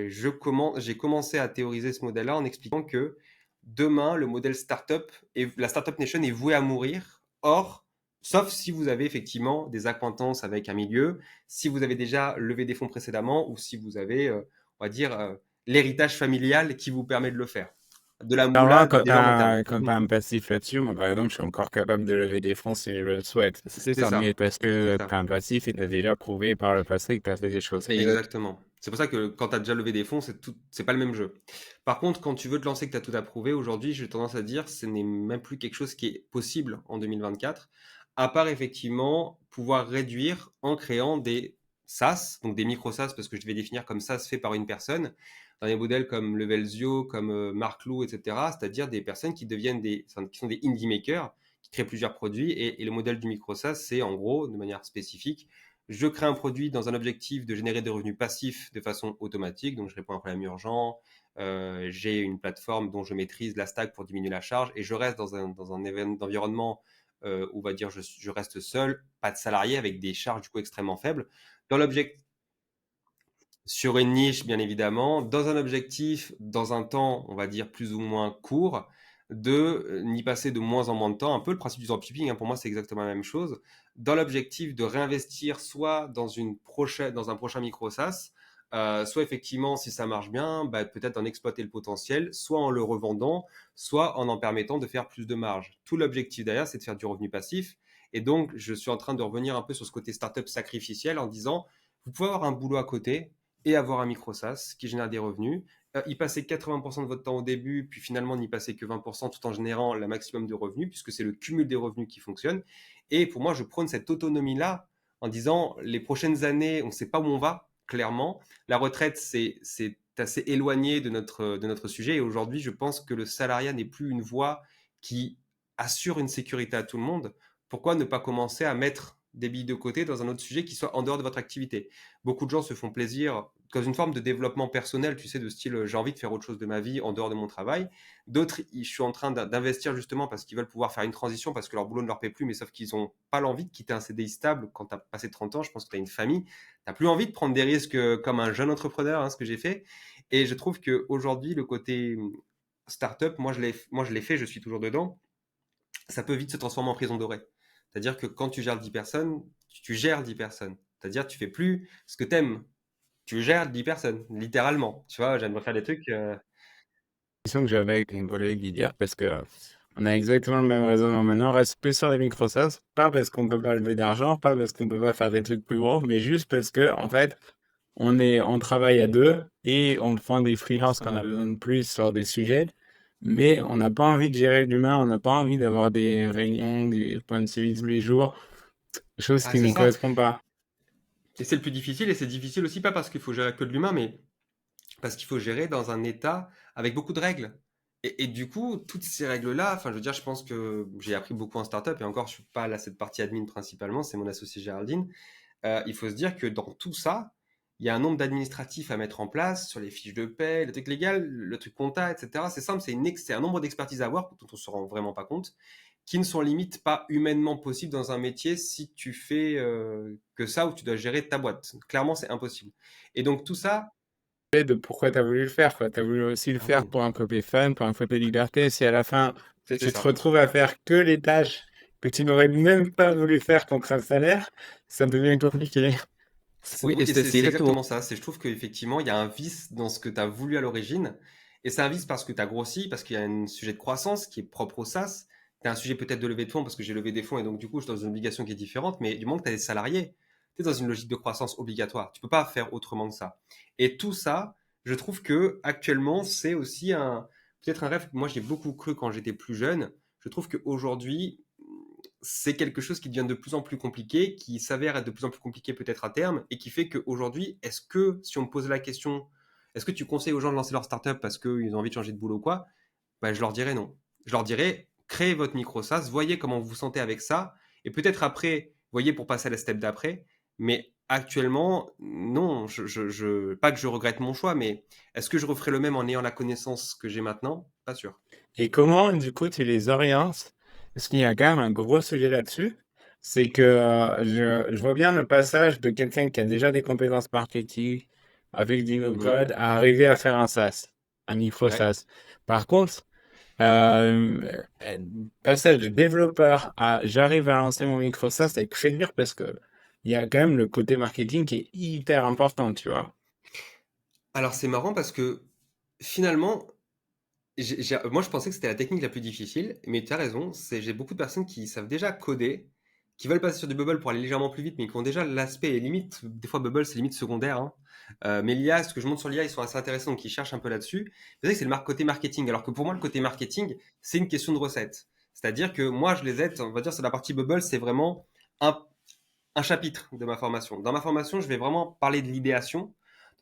j'ai commencé à théoriser ce modèle-là en expliquant que demain, le modèle startup et la startup nation est voué à mourir. Or, sauf si vous avez effectivement des acquaintances avec un milieu, si vous avez déjà levé des fonds précédemment ou si vous avez, on va dire, l'héritage familial qui vous permet de le faire. De la Alors là, moula déjà en interne. quand t'as un passif là-dessus, moi, par exemple, je suis encore capable de lever des fonds si je le souhaite. C'est C'est ça, mais ça, parce c'est que ça. t'as un passif et t'as déjà prouvé par le passé que t'as fait des choses. Exactement. C'est pour ça que quand tu as déjà levé des fonds, c'est pas le même jeu. Par contre, quand tu veux te lancer, que tu as tout approuvé, aujourd'hui, j'ai tendance à dire, ce n'est même plus quelque chose qui est possible en 2024, à part effectivement pouvoir réduire en créant des SaaS, donc des micro SaaS, parce que je vais définir comme SaaS fait par une personne, dans des modèles comme Levelzio, comme Marklou, etc., c'est-à-dire des personnes qui deviennent qui sont des indie makers, qui créent plusieurs produits, et le modèle du micro SaaS, c'est en gros, de manière spécifique, je crée un produit dans un objectif de générer des revenus passifs de façon automatique, donc je réponds à un problème urgent, j'ai une plateforme dont je maîtrise la stack pour diminuer la charge, et je reste dans un environnement où on va dire je reste seul, pas de salarié, avec des charges du coup extrêmement faibles, dans l'objectif sur une niche, bien évidemment, dans un objectif, dans un temps, on va dire, plus ou moins court, de n'y passer de moins en moins de temps. Un peu le principe du dropshipping, hein, pour moi, c'est exactement la même chose. Dans l'objectif de réinvestir soit dans un prochain micro SaaS, soit effectivement, si ça marche bien, bah, peut-être en exploiter le potentiel, soit en le revendant, soit en permettant de faire plus de marge. Tout l'objectif derrière, c'est de faire du revenu passif. Et donc, je suis en train de revenir un peu sur ce côté startup sacrificiel en disant, vous pouvez avoir un boulot à côté, et avoir un micro SaaS qui génère des revenus. Y passer 80% de votre temps au début, puis finalement n'y passer que 20% tout en générant le maximum de revenus, puisque c'est le cumul des revenus qui fonctionne. Et pour moi, je prône cette autonomie-là en disant les prochaines années, on ne sait pas où on va, clairement. La retraite, c'est assez éloigné de notre sujet. Et aujourd'hui, je pense que le salariat n'est plus une voie qui assure une sécurité à tout le monde. Pourquoi ne pas commencer à mettre des billes de côté dans un autre sujet qui soit en dehors de votre activité? Beaucoup de gens se font plaisir dans une forme de développement personnel, tu sais, de style j'ai envie de faire autre chose de ma vie en dehors de mon travail. D'autres, je suis en train d'investir justement parce qu'ils veulent pouvoir faire une transition parce que leur boulot ne leur plaît plus, mais sauf qu'ils n'ont pas l'envie de quitter un CDI stable quand tu as passé 30 ans. Je pense que tu as une famille, tu n'as plus envie de prendre des risques comme un jeune entrepreneur, hein, ce que j'ai fait. Et je trouve qu'aujourd'hui, le côté startup, moi je l'ai fait, je suis toujours dedans, ça peut vite se transformer en prison dorée. C'est-à-dire que quand tu gères 10 personnes, tu gères 10 personnes. C'est-à-dire que tu fais plus ce que tu aimes, tu gères 10 personnes, littéralement. Tu vois, j'aimerais faire des trucs. Question que j'avais avec un collègue hier, parce que On a exactement le même raisonnement maintenant. On reste plus sur les Microsoft, pas parce qu'on peut pas lever d'argent, pas parce qu'on peut pas faire des trucs plus gros, mais juste parce que, en fait, on travaille à deux et on prend des freelances qu'on a besoin de plus sur des sujets, mais on n'a pas envie de gérer l'humain, on n'a pas envie d'avoir des réunions, des points de suivi tous les jours, chose Ah, qui c'est ne ça. correspond pas. Et c'est le plus difficile, et c'est difficile aussi pas parce qu'il faut gérer que de l'humain, mais parce qu'il faut gérer dans un état avec beaucoup de règles. Et du coup, toutes ces règles-là, enfin, je veux dire, je pense que j'ai appris beaucoup en startup, et encore, je suis pas là, cette partie admin principalement, c'est mon associé Géraldine. Il faut se dire que dans tout ça, il y a un nombre d'administratifs à mettre en place sur les fiches de paie, le truc légal, le truc compta, etc. C'est simple, c'est un nombre d'expertises à avoir dont on se rend vraiment pas compte, qui ne sont limite pas humainement possibles dans un métier si tu fais que ça ou tu dois gérer ta boîte. Clairement, c'est impossible. Et donc tout ça, De pourquoi tu as voulu le faire, quoi. Tu as voulu aussi le ah faire oui, pour un côté fun, pour un côté liberté. Si à la fin, c'est tu te ça. retrouves à faire que les tâches que tu n'aurais même pas voulu faire contre un salaire, ça devient compliqué. Oui, et Oui, et c'est c'est exactement. exactement ça. Je trouve qu'effectivement, il y a un vice dans ce que tu as voulu à l'origine. Et c'est un vice parce que tu as grossi, parce qu'il y a un sujet de croissance qui est propre au SaaS. Tu as un sujet peut-être de levée de fonds, parce que j'ai levé des fonds et donc du coup, je suis dans une obligation qui est différente. Mais du moment que tu as des salariés, tu es dans une logique de croissance obligatoire. Tu peux pas faire autrement que ça. Et tout ça, je trouve que actuellement, c'est aussi peut-être un rêve que moi j'ai beaucoup cru quand j'étais plus jeune. Je trouve qu'aujourd'hui, c'est quelque chose qui devient de plus en plus compliqué, qui s'avère être de plus en plus compliqué peut-être à terme, et qui fait qu'aujourd'hui, est-ce que, si on me posait la question, est-ce que tu conseilles aux gens de lancer leur startup parce qu'ils ont envie de changer de boulot ou quoi, ben, je leur dirais non. Je leur dirais, créez votre micro SaaS, voyez comment vous vous sentez avec ça, et peut-être après, voyez pour passer à la step d'après, mais actuellement, non, pas que je regrette mon choix, mais est-ce que je referais le même en ayant la connaissance que j'ai maintenant? Pas sûr. Et comment, du coup, tu les orientes? Parce qu'il y a quand même un gros sujet là-dessus. C'est que je vois bien le passage de quelqu'un qui a déjà des compétences marketing avec du Mhm. no-code à arriver à faire un SaaS, un micro Ouais. SaaS. Par contre, passage de développeur à j'arrive à lancer mon micro SaaS, c'est très dur parce que il y a quand même le côté marketing qui est hyper important, tu vois. Alors c'est marrant parce que finalement, moi, je pensais que c'était la technique la plus difficile, mais tu as raison, j'ai beaucoup de personnes qui savent déjà coder, qui veulent passer sur du Bubble pour aller légèrement plus vite, mais qui ont déjà l'aspect, et limite, des fois Bubble, c'est limite secondaire, hein. Mais l'IA, ce que je montre sur l'IA, ils sont assez intéressants, donc ils cherchent un peu là-dessus. C'est vrai que c'est côté marketing, alors que pour moi, le côté marketing, c'est une question de recette. C'est-à-dire que moi, je les aide, on va dire, sur la partie Bubble, c'est vraiment un, un chapitre de ma formation. Dans ma formation, je vais vraiment parler de l'idéation. Donc,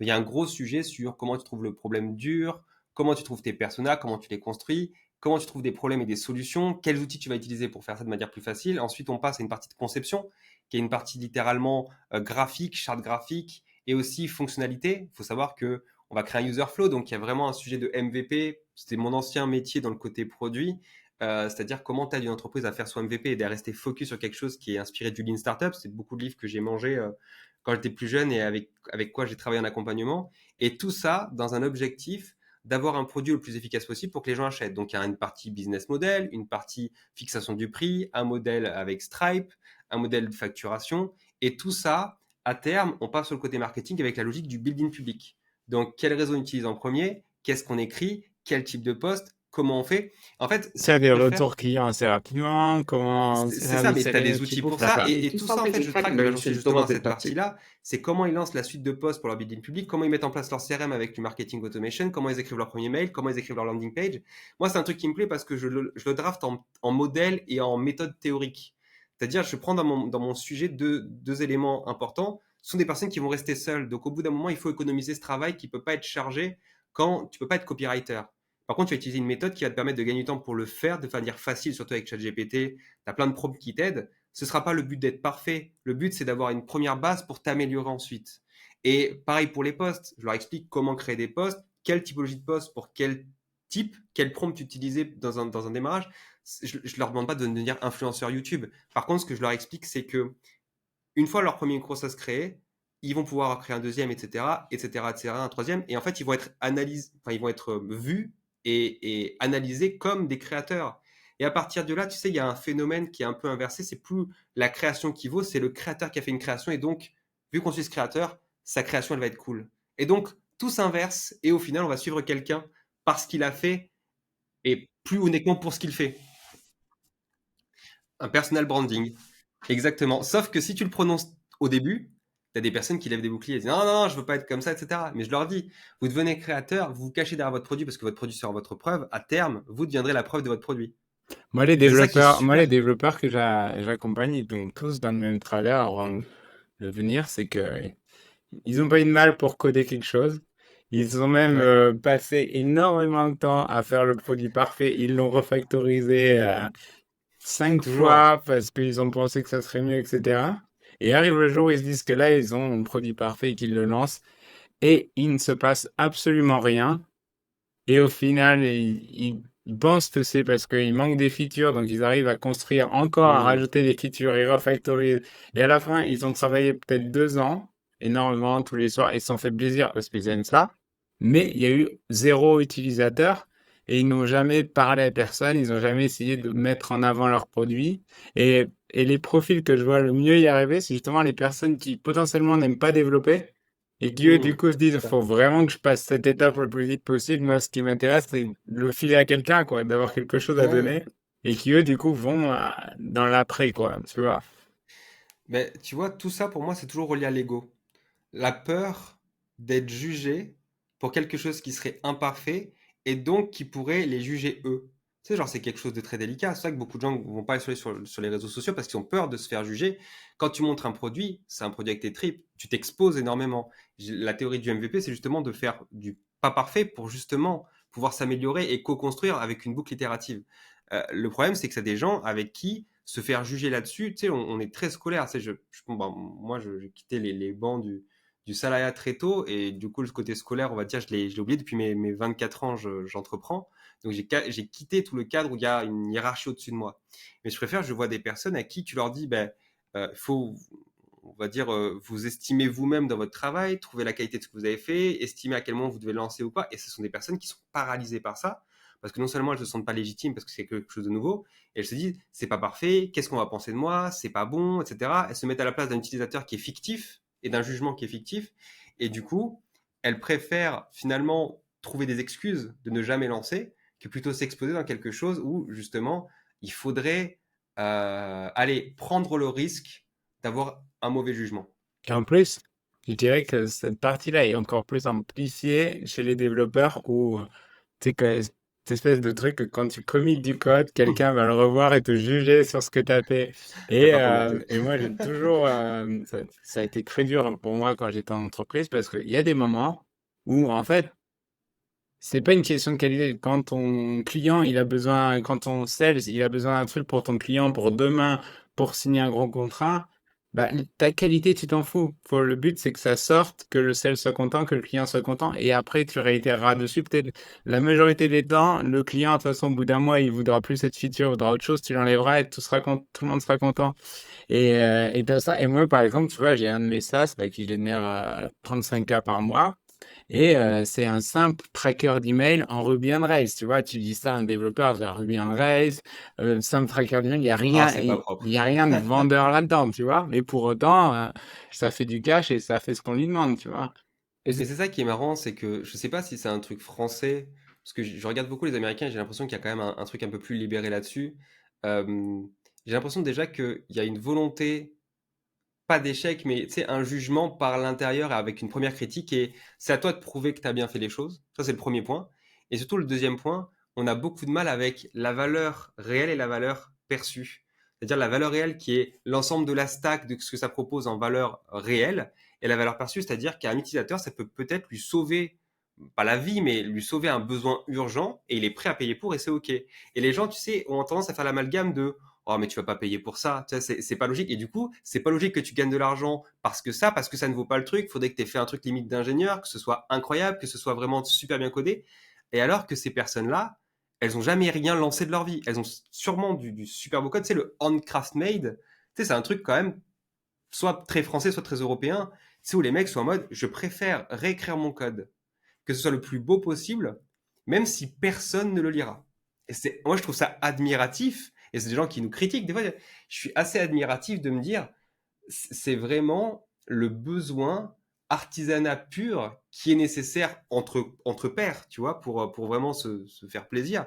il y a un gros sujet sur comment tu trouves le problème dur, comment tu trouves tes personas, comment tu les construis, comment tu trouves des problèmes et des solutions, quels outils tu vas utiliser pour faire ça de manière plus facile. Ensuite, on passe à une partie de conception, qui est une partie littéralement graphique, charte graphique, et aussi fonctionnalité. Il faut savoir que on va créer un user flow, donc il y a vraiment un sujet de MVP. C'était mon ancien métier dans le côté produit. C'est-à-dire comment tu as une entreprise à faire son MVP et à rester focus sur quelque chose qui est inspiré du Lean Startup. C'est beaucoup de livres que j'ai mangé quand j'étais plus jeune et avec quoi j'ai travaillé en accompagnement. Et tout ça dans un objectif d'avoir un produit le plus efficace possible pour que les gens achètent. Donc il y a une partie business model, une partie fixation du prix, un modèle avec Stripe, un modèle de facturation. Et tout ça, à terme, on passe sur le côté marketing avec la logique du building public. Donc quel réseau on utilise en premier, qu'est-ce qu'on écrit, quel type de poste, comment on fait. En fait, ce Faire qu'il des faut faire, retours clients assez rapidement, comment c'est faire ça, des mais tu as des challenges qui outils pour pour faire ça. ça. Et tout ça, en fait, je traque. Ben, j'en suis justement à cette partie-là. C'est comment ils lancent la suite de posts pour leur building public, comment ils mettent en place leur CRM avec du marketing automation, comment ils écrivent leur premier mail, comment ils écrivent leur landing page. Moi, c'est un truc qui me plaît parce que je le draft en modèle et en méthode théorique. C'est-à-dire, je prends dans mon sujet deux éléments importants. Ce sont des personnes qui vont rester seules. Donc, au bout d'un moment, il faut économiser ce travail qui ne peut pas être chargé quand tu ne peux pas être copywriter. Par contre, tu vas utiliser une méthode qui va te permettre de gagner du temps pour le faire de manière facile, surtout avec ChatGPT. Tu as plein de prompts qui t'aident. Ce ne sera pas le but d'être parfait. Le but, c'est d'avoir une première base pour t'améliorer ensuite. Et pareil pour les posts. Je leur explique comment créer des posts, quelle typologie de posts pour quel type, quel prompt utiliser dans un démarrage. Je ne leur demande pas de devenir influenceur YouTube. Par contre, ce que je leur explique, c'est que une fois leur premier micro-SaaS créé, ils vont pouvoir créer un deuxième, etc., etc., etc., un troisième. Et en fait, ils vont être ils vont être vus et analysés comme des créateurs. Et à partir de là, tu sais, il y a un phénomène qui est un peu inversé. C'est plus la création qui vaut, c'est le créateur qui a fait une création. Et donc, vu qu'on suit ce créateur, sa création, elle va être cool. Et donc, tout s'inverse. Et au final, on va suivre quelqu'un parce qu'il a fait et plus honnêtement pour ce qu'il fait. Un personal branding. Exactement. Sauf que si tu le prononces au début, tu as des personnes qui lèvent des boucliers et disent non, non, non, je veux pas être comme ça, etc. Mais je leur dis, vous devenez créateur, vous vous cachez derrière votre produit parce que votre produit sera votre preuve. À terme, vous deviendrez la preuve de votre produit. Et c'est ça qui est Moi, super. les développeurs que j'accompagne, ils sont tous dans le même travers avant de venir, c'est que ils ont pas eu de mal pour coder quelque chose. Ils ont même Ouais. passé énormément de temps à faire le produit parfait. Ils l'ont refactorisé 5 Toujours. fois parce qu'ils ont pensé que ça serait mieux, etc. Et arrive le jour où ils se disent que là, ils ont un produit parfait et qu'ils le lancent. Et il ne se passe absolument rien. Et au final, ils pensent que c'est parce qu'il manque des features, donc ils arrivent à construire encore, à Hmm. rajouter des features et refactorisent. Et à la fin, ils ont travaillé peut-être 2 ans, énormément, tous les soirs, et ils se sont fait plaisir parce qu'ils aiment ça. Mais il y a eu zéro utilisateur et ils n'ont jamais parlé à personne, ils n'ont jamais essayé de mettre en avant leurs produits. Et les profils que je vois le mieux y arriver, c'est justement les personnes qui potentiellement n'aiment pas développer et qui, eux, du Hmm. coup, se disent, il C'est ça. faut vraiment que je passe cette étape le plus vite possible. Moi, ce qui m'intéresse, c'est de le filer à quelqu'un, quoi, d'avoir quelque chose à Ouais. donner. Et qui, eux, du coup, vont dans l'après, quoi, tu vois. Mais tu vois, tout ça pour moi, c'est toujours relié à l'ego. La peur d'être jugé pour quelque chose qui serait imparfait et donc qui pourrait les juger eux. Tu sais, genre, c'est quelque chose de très délicat. C'est ça que beaucoup de gens vont pas aller sur les réseaux sociaux parce qu'ils ont peur de se faire juger. Quand tu montres un produit, c'est un produit avec tes tripes, tu t'exposes énormément. La théorie du MVP, c'est justement de faire du pas parfait pour justement pouvoir s'améliorer et co-construire avec une boucle itérative. Le problème, c'est que c'est des gens avec qui se faire juger là-dessus, tu sais, on est très scolaire. Tu sais, bon, moi, j'ai quitté les bancs du salariat très tôt et du coup, le côté scolaire, on va dire, je l'ai oublié depuis mes 24 ans, j'entreprends. Donc, j'ai quitté tout le cadre où il y a une hiérarchie au-dessus de moi. Mais je vois des personnes à qui tu leur dis, ben, faut, on va dire, vous estimez vous-même dans votre travail, trouver la qualité de ce que vous avez fait, estimer à quel moment vous devez lancer ou pas. Et ce sont des personnes qui sont paralysées par ça parce que non seulement elles se sentent pas légitimes parce que c'est quelque chose de nouveau, et elles se disent c'est pas parfait, qu'est-ce qu'on va penser de moi, c'est pas bon, etc. Elles se mettent à la place d'un utilisateur qui est fictif et d'un jugement qui est fictif, et du coup, elles préfèrent finalement trouver des excuses de ne jamais lancer que plutôt s'exposer dans quelque chose où justement il faudrait aller prendre le risque d'avoir un mauvais jugement. Et en plus, je dirais que cette partie-là est encore plus amplifiée chez les développeurs où, tu sais, que cette espèce de truc que quand tu commits du code, quelqu'un va le revoir et te juger sur ce que tu as fait. T'as pas commenté. Et moi, j'ai toujours, ça a été très dur pour moi quand j'étais en entreprise parce qu'il y a des moments où, en fait, c'est pas une question de qualité. Quand ton client, il a besoin, quand ton sales, il a besoin d'un truc pour ton client, pour demain, pour signer un gros contrat, bah, ta qualité, tu t'en fous. Le but, c'est que ça sorte, que le sales soit content, que le client soit content, et après, tu réitéreras dessus. Peut-être la majorité des temps, le client, de toute façon, au bout d'un mois, il voudra plus cette feature, il voudra autre chose, tu l'enlèveras et tout le monde sera content. Et t'as ça. Et moi, par exemple, tu vois, j'ai un de mes SaaS, bah, qui génère 35K par mois. Et c'est un simple tracker d'email en Ruby on Rails. Tu vois, tu dis ça à un développeur vers Ruby on Rails, simple tracker d'email, Ah, c'est pas il propre. y a rien de vendeur là-dedans, tu vois. Mais pour autant, ça fait du cash et ça fait ce qu'on lui demande, tu vois. Et Mais c'est ça qui est marrant, c'est que je sais pas si c'est un truc français, parce que je regarde beaucoup les Américains et j'ai l'impression qu'il y a quand même un truc un peu plus libéré là-dessus. Euh, j'ai l'impression déjà qu'il y a une volonté, pas d'échec, mais tu sais, un jugement par l'intérieur avec une première critique et c'est à toi de prouver que tu as bien fait les choses. Ça, c'est le premier point. Et surtout, le deuxième point, on a beaucoup de mal avec la valeur réelle et la valeur perçue. C'est-à-dire la valeur réelle qui est l'ensemble de la stack de ce que ça propose en valeur réelle et la valeur perçue, c'est-à-dire qu'un utilisateur, ça peut peut-être lui sauver, pas la vie, mais lui sauver un besoin urgent et il est prêt à payer pour et c'est OK. Et les gens, tu sais, ont tendance à faire l'amalgame de oh mais tu vas pas payer pour ça, tu sais, c'est pas logique et du coup c'est pas logique que tu gagnes de l'argent parce que ça ne vaut pas le truc, il faudrait que tu aies fait un truc limite d'ingénieur, que ce soit incroyable, que ce soit vraiment super bien codé, et alors que ces personnes là elles ont jamais rien lancé de leur vie, elles ont sûrement du super beau code, c'est le handcraft made, tu sais c'est un truc quand même soit très français soit très européen, c'est où les mecs sont en mode je préfère réécrire mon code que ce soit le plus beau possible, même si personne ne le lira. Et moi, je trouve ça admiratif. Et c'est des gens qui nous critiquent. Des fois, je suis assez admiratif de me dire, c'est vraiment le besoin artisanat pur qui est nécessaire entre pairs, tu vois, pour vraiment se faire plaisir.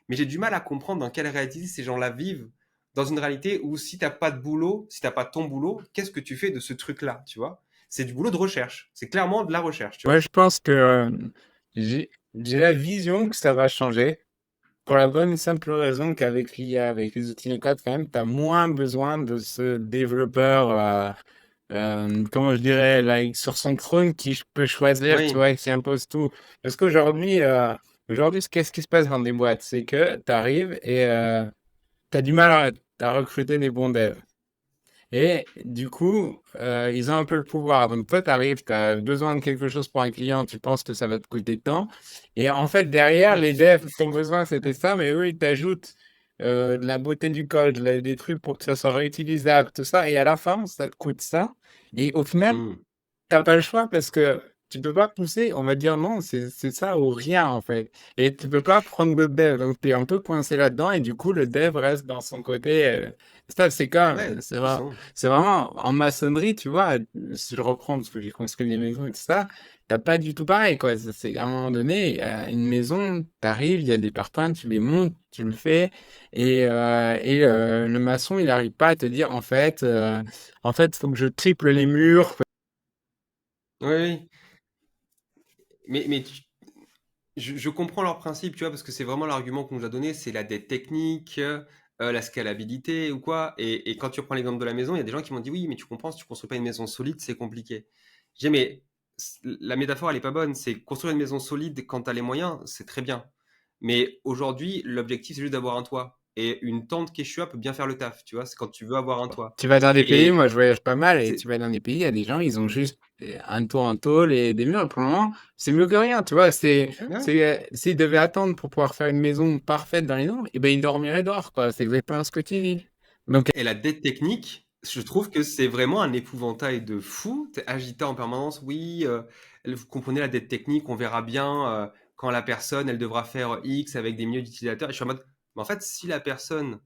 Mais j'ai du mal à comprendre dans quelle réalité ces gens-là vivent dans une réalité où si t'as pas de boulot, si t'as pas ton boulot, qu'est-ce que tu fais de ce truc-là, tu vois? C'est du boulot de recherche. C'est clairement de la recherche, tu Moi, vois? je pense que j'ai la vision que ça va changer pour la bonne et simple raison qu'avec l'IA, avec les outils de code, quand même, tu as moins besoin de ce développeur, comment je dirais, là, sur son trône qui peut choisir, tu Oui. vois, et qui impose tout. Parce qu'aujourd'hui, qu'est-ce qui se passe dans des boîtes? C'est que tu arrives et tu as du mal à recruter des bons devs. Et du coup, ils ont un peu le pouvoir. Donc toi, tu arrives, tu as besoin de quelque chose pour un client, tu penses que ça va te coûter tant. Et en fait, derrière, les devs qui ont besoin, c'était ça, mais eux, ils t'ajoutent de la beauté du code, des trucs pour que ça soit réutilisable, tout ça. Et à la fin, ça te coûte ça. Et au final, Mmh. t'as pas le choix parce que tu peux pas pousser. On va dire non, c'est ça ou rien, en fait. Et tu peux pas prendre le dev. Donc, tu es un peu coincé là-dedans. Et du coup, le dev reste dans son côté. Ça, c'est comme, Ouais, puissant. c'est vraiment en maçonnerie, tu vois. Si je reprends, parce que j'ai construit des maisons et tout ça, t'as pas du tout pareil, quoi. C'est à un moment donné, une maison, t'arrives, il y a des parpaings, tu les montes, tu le fais. Et le maçon, il arrive pas à te dire, en fait, faut que je triple les murs. Oui, oui. Mais je comprends leur principe, tu vois, parce que c'est vraiment l'argument qu'on nous a donné, c'est la dette technique, la scalabilité ou quoi. Et quand tu reprends l'exemple de la maison, il y a des gens qui m'ont dit oui, mais tu comprends, si tu construis pas une maison solide, c'est compliqué. J'ai dit, mais la métaphore, elle est pas bonne. C'est construire une maison solide quand tu as les moyens, c'est très bien. Mais aujourd'hui, l'objectif, c'est juste d'avoir un toit. Et une tente Quechua peut bien faire le taf, tu vois, c'est quand tu veux avoir un toit. Tu vas dans des pays, Et moi je voyage pas mal, et c'est, tu vas dans des pays, il y a des gens, ils ont juste un toit en tôle et des murs. Pour le moment, c'est mieux que rien, tu vois. ouais. S'ils devaient attendre pour pouvoir faire une maison parfaite dans les normes, eh ben ils dormiraient dehors, quoi. C'est exactement ce que tu dis. Donc, Et la dette technique, je trouve que c'est vraiment un épouvantail de fou. Tu es agité en permanence. Oui, vous comprenez la dette technique, on verra bien quand la personne, elle devra faire X avec des milliers d'utilisateurs. Et je suis en mode, mais en fait, si la personne,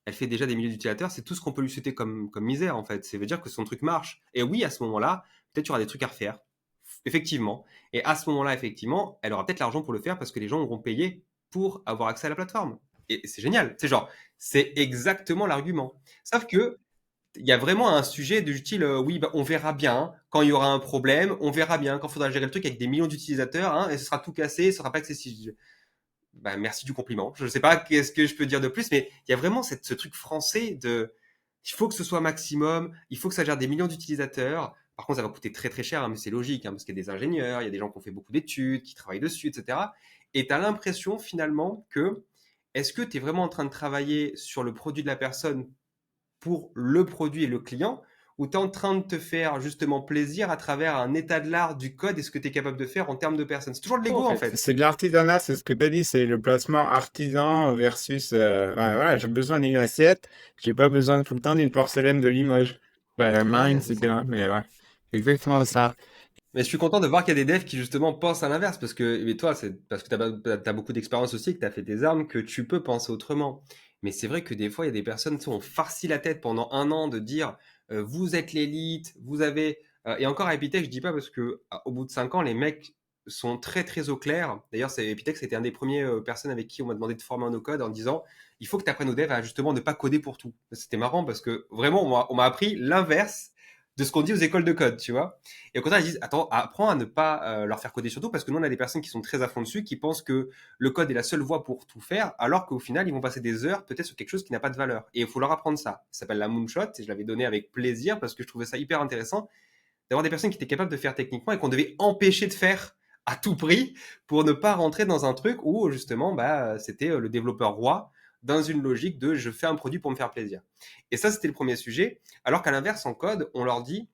elle fait déjà des milliers d'utilisateurs, c'est tout ce qu'on peut lui souhaiter comme misère, en fait. Ça veut dire que son truc marche. Et oui, à ce moment-là, peut-être tu auras des trucs à refaire. Effectivement. Et à ce moment-là, effectivement, elle aura peut-être l'argent pour le faire parce que les gens auront payé pour avoir accès à la plateforme. Et c'est génial. C'est genre, c'est exactement l'argument. Sauf que il y a vraiment un sujet du style, oui, bah, on verra bien quand il y aura un problème, on verra bien quand il faudra gérer le truc avec des millions d'utilisateurs, hein, et ce sera tout cassé, ce sera pas accessible. Bah, merci du compliment. Je ne sais pas qu'est-ce que je peux dire de plus, mais il y a vraiment ce truc français de, il faut que ce soit maximum, il faut que ça gère des millions d'utilisateurs. Par contre, ça va coûter très très cher, hein, mais c'est logique, hein, parce qu'il y a des ingénieurs, il y a des gens qui ont fait beaucoup d'études, qui travaillent dessus, etc. Et tu as l'impression finalement que, est-ce que tu es vraiment en train de travailler sur le produit de la personne pour le produit et le client, ou tu es en train de te faire justement plaisir à travers un état de l'art du code et ce que tu es capable de faire en termes de personnes. C'est toujours de en l'ego en fait, fait. c'est de l'artisanat, c'est ce que tu as dit, c'est le placement artisan versus, voilà, j'ai besoin d'une assiette, j'ai pas besoin tout le temps d'une porcelaine de Limoges. Mine, Ouais, c'est c'est ça. bien, mais ouais, c'est exactement ça. Mais je suis content de voir qu'il y a des devs qui justement pensent à l'inverse, parce que, mais toi, c'est parce que tu as beaucoup d'expérience aussi, que tu as fait tes armes, que tu peux penser autrement. Mais c'est vrai que des fois, il y a des personnes qui ont farci la tête pendant un an de dire vous êtes l'élite, vous avez. Et encore à Epitech, je dis pas parce que au bout de 5 ans, les mecs sont très très au clair. D'ailleurs, Epitech, c'était un des premiers personnes avec qui on m'a demandé de former un no-code en disant il faut que tu apprennes aux devs à justement ne pas coder pour tout. C'était marrant parce que vraiment, on m'a appris l'inverse de ce qu'on dit aux écoles de code, tu vois. Et au contraire, ils disent, attends, apprends à ne pas leur faire coder surtout, parce que nous, on a des personnes qui sont très à fond dessus, qui pensent que le code est la seule voie pour tout faire, alors qu'au final, ils vont passer des heures peut-être sur quelque chose qui n'a pas de valeur. Et il faut leur apprendre ça. Ça s'appelle la moonshot, et je l'avais donné avec plaisir, parce que je trouvais ça hyper intéressant, d'avoir des personnes qui étaient capables de faire techniquement et qu'on devait empêcher de faire à tout prix pour ne pas rentrer dans un truc où justement bah, c'était le développeur roi dans une logique de je fais un produit pour me faire plaisir. Et ça, c'était le premier sujet. Alors qu'à l'inverse, en code, on leur dit,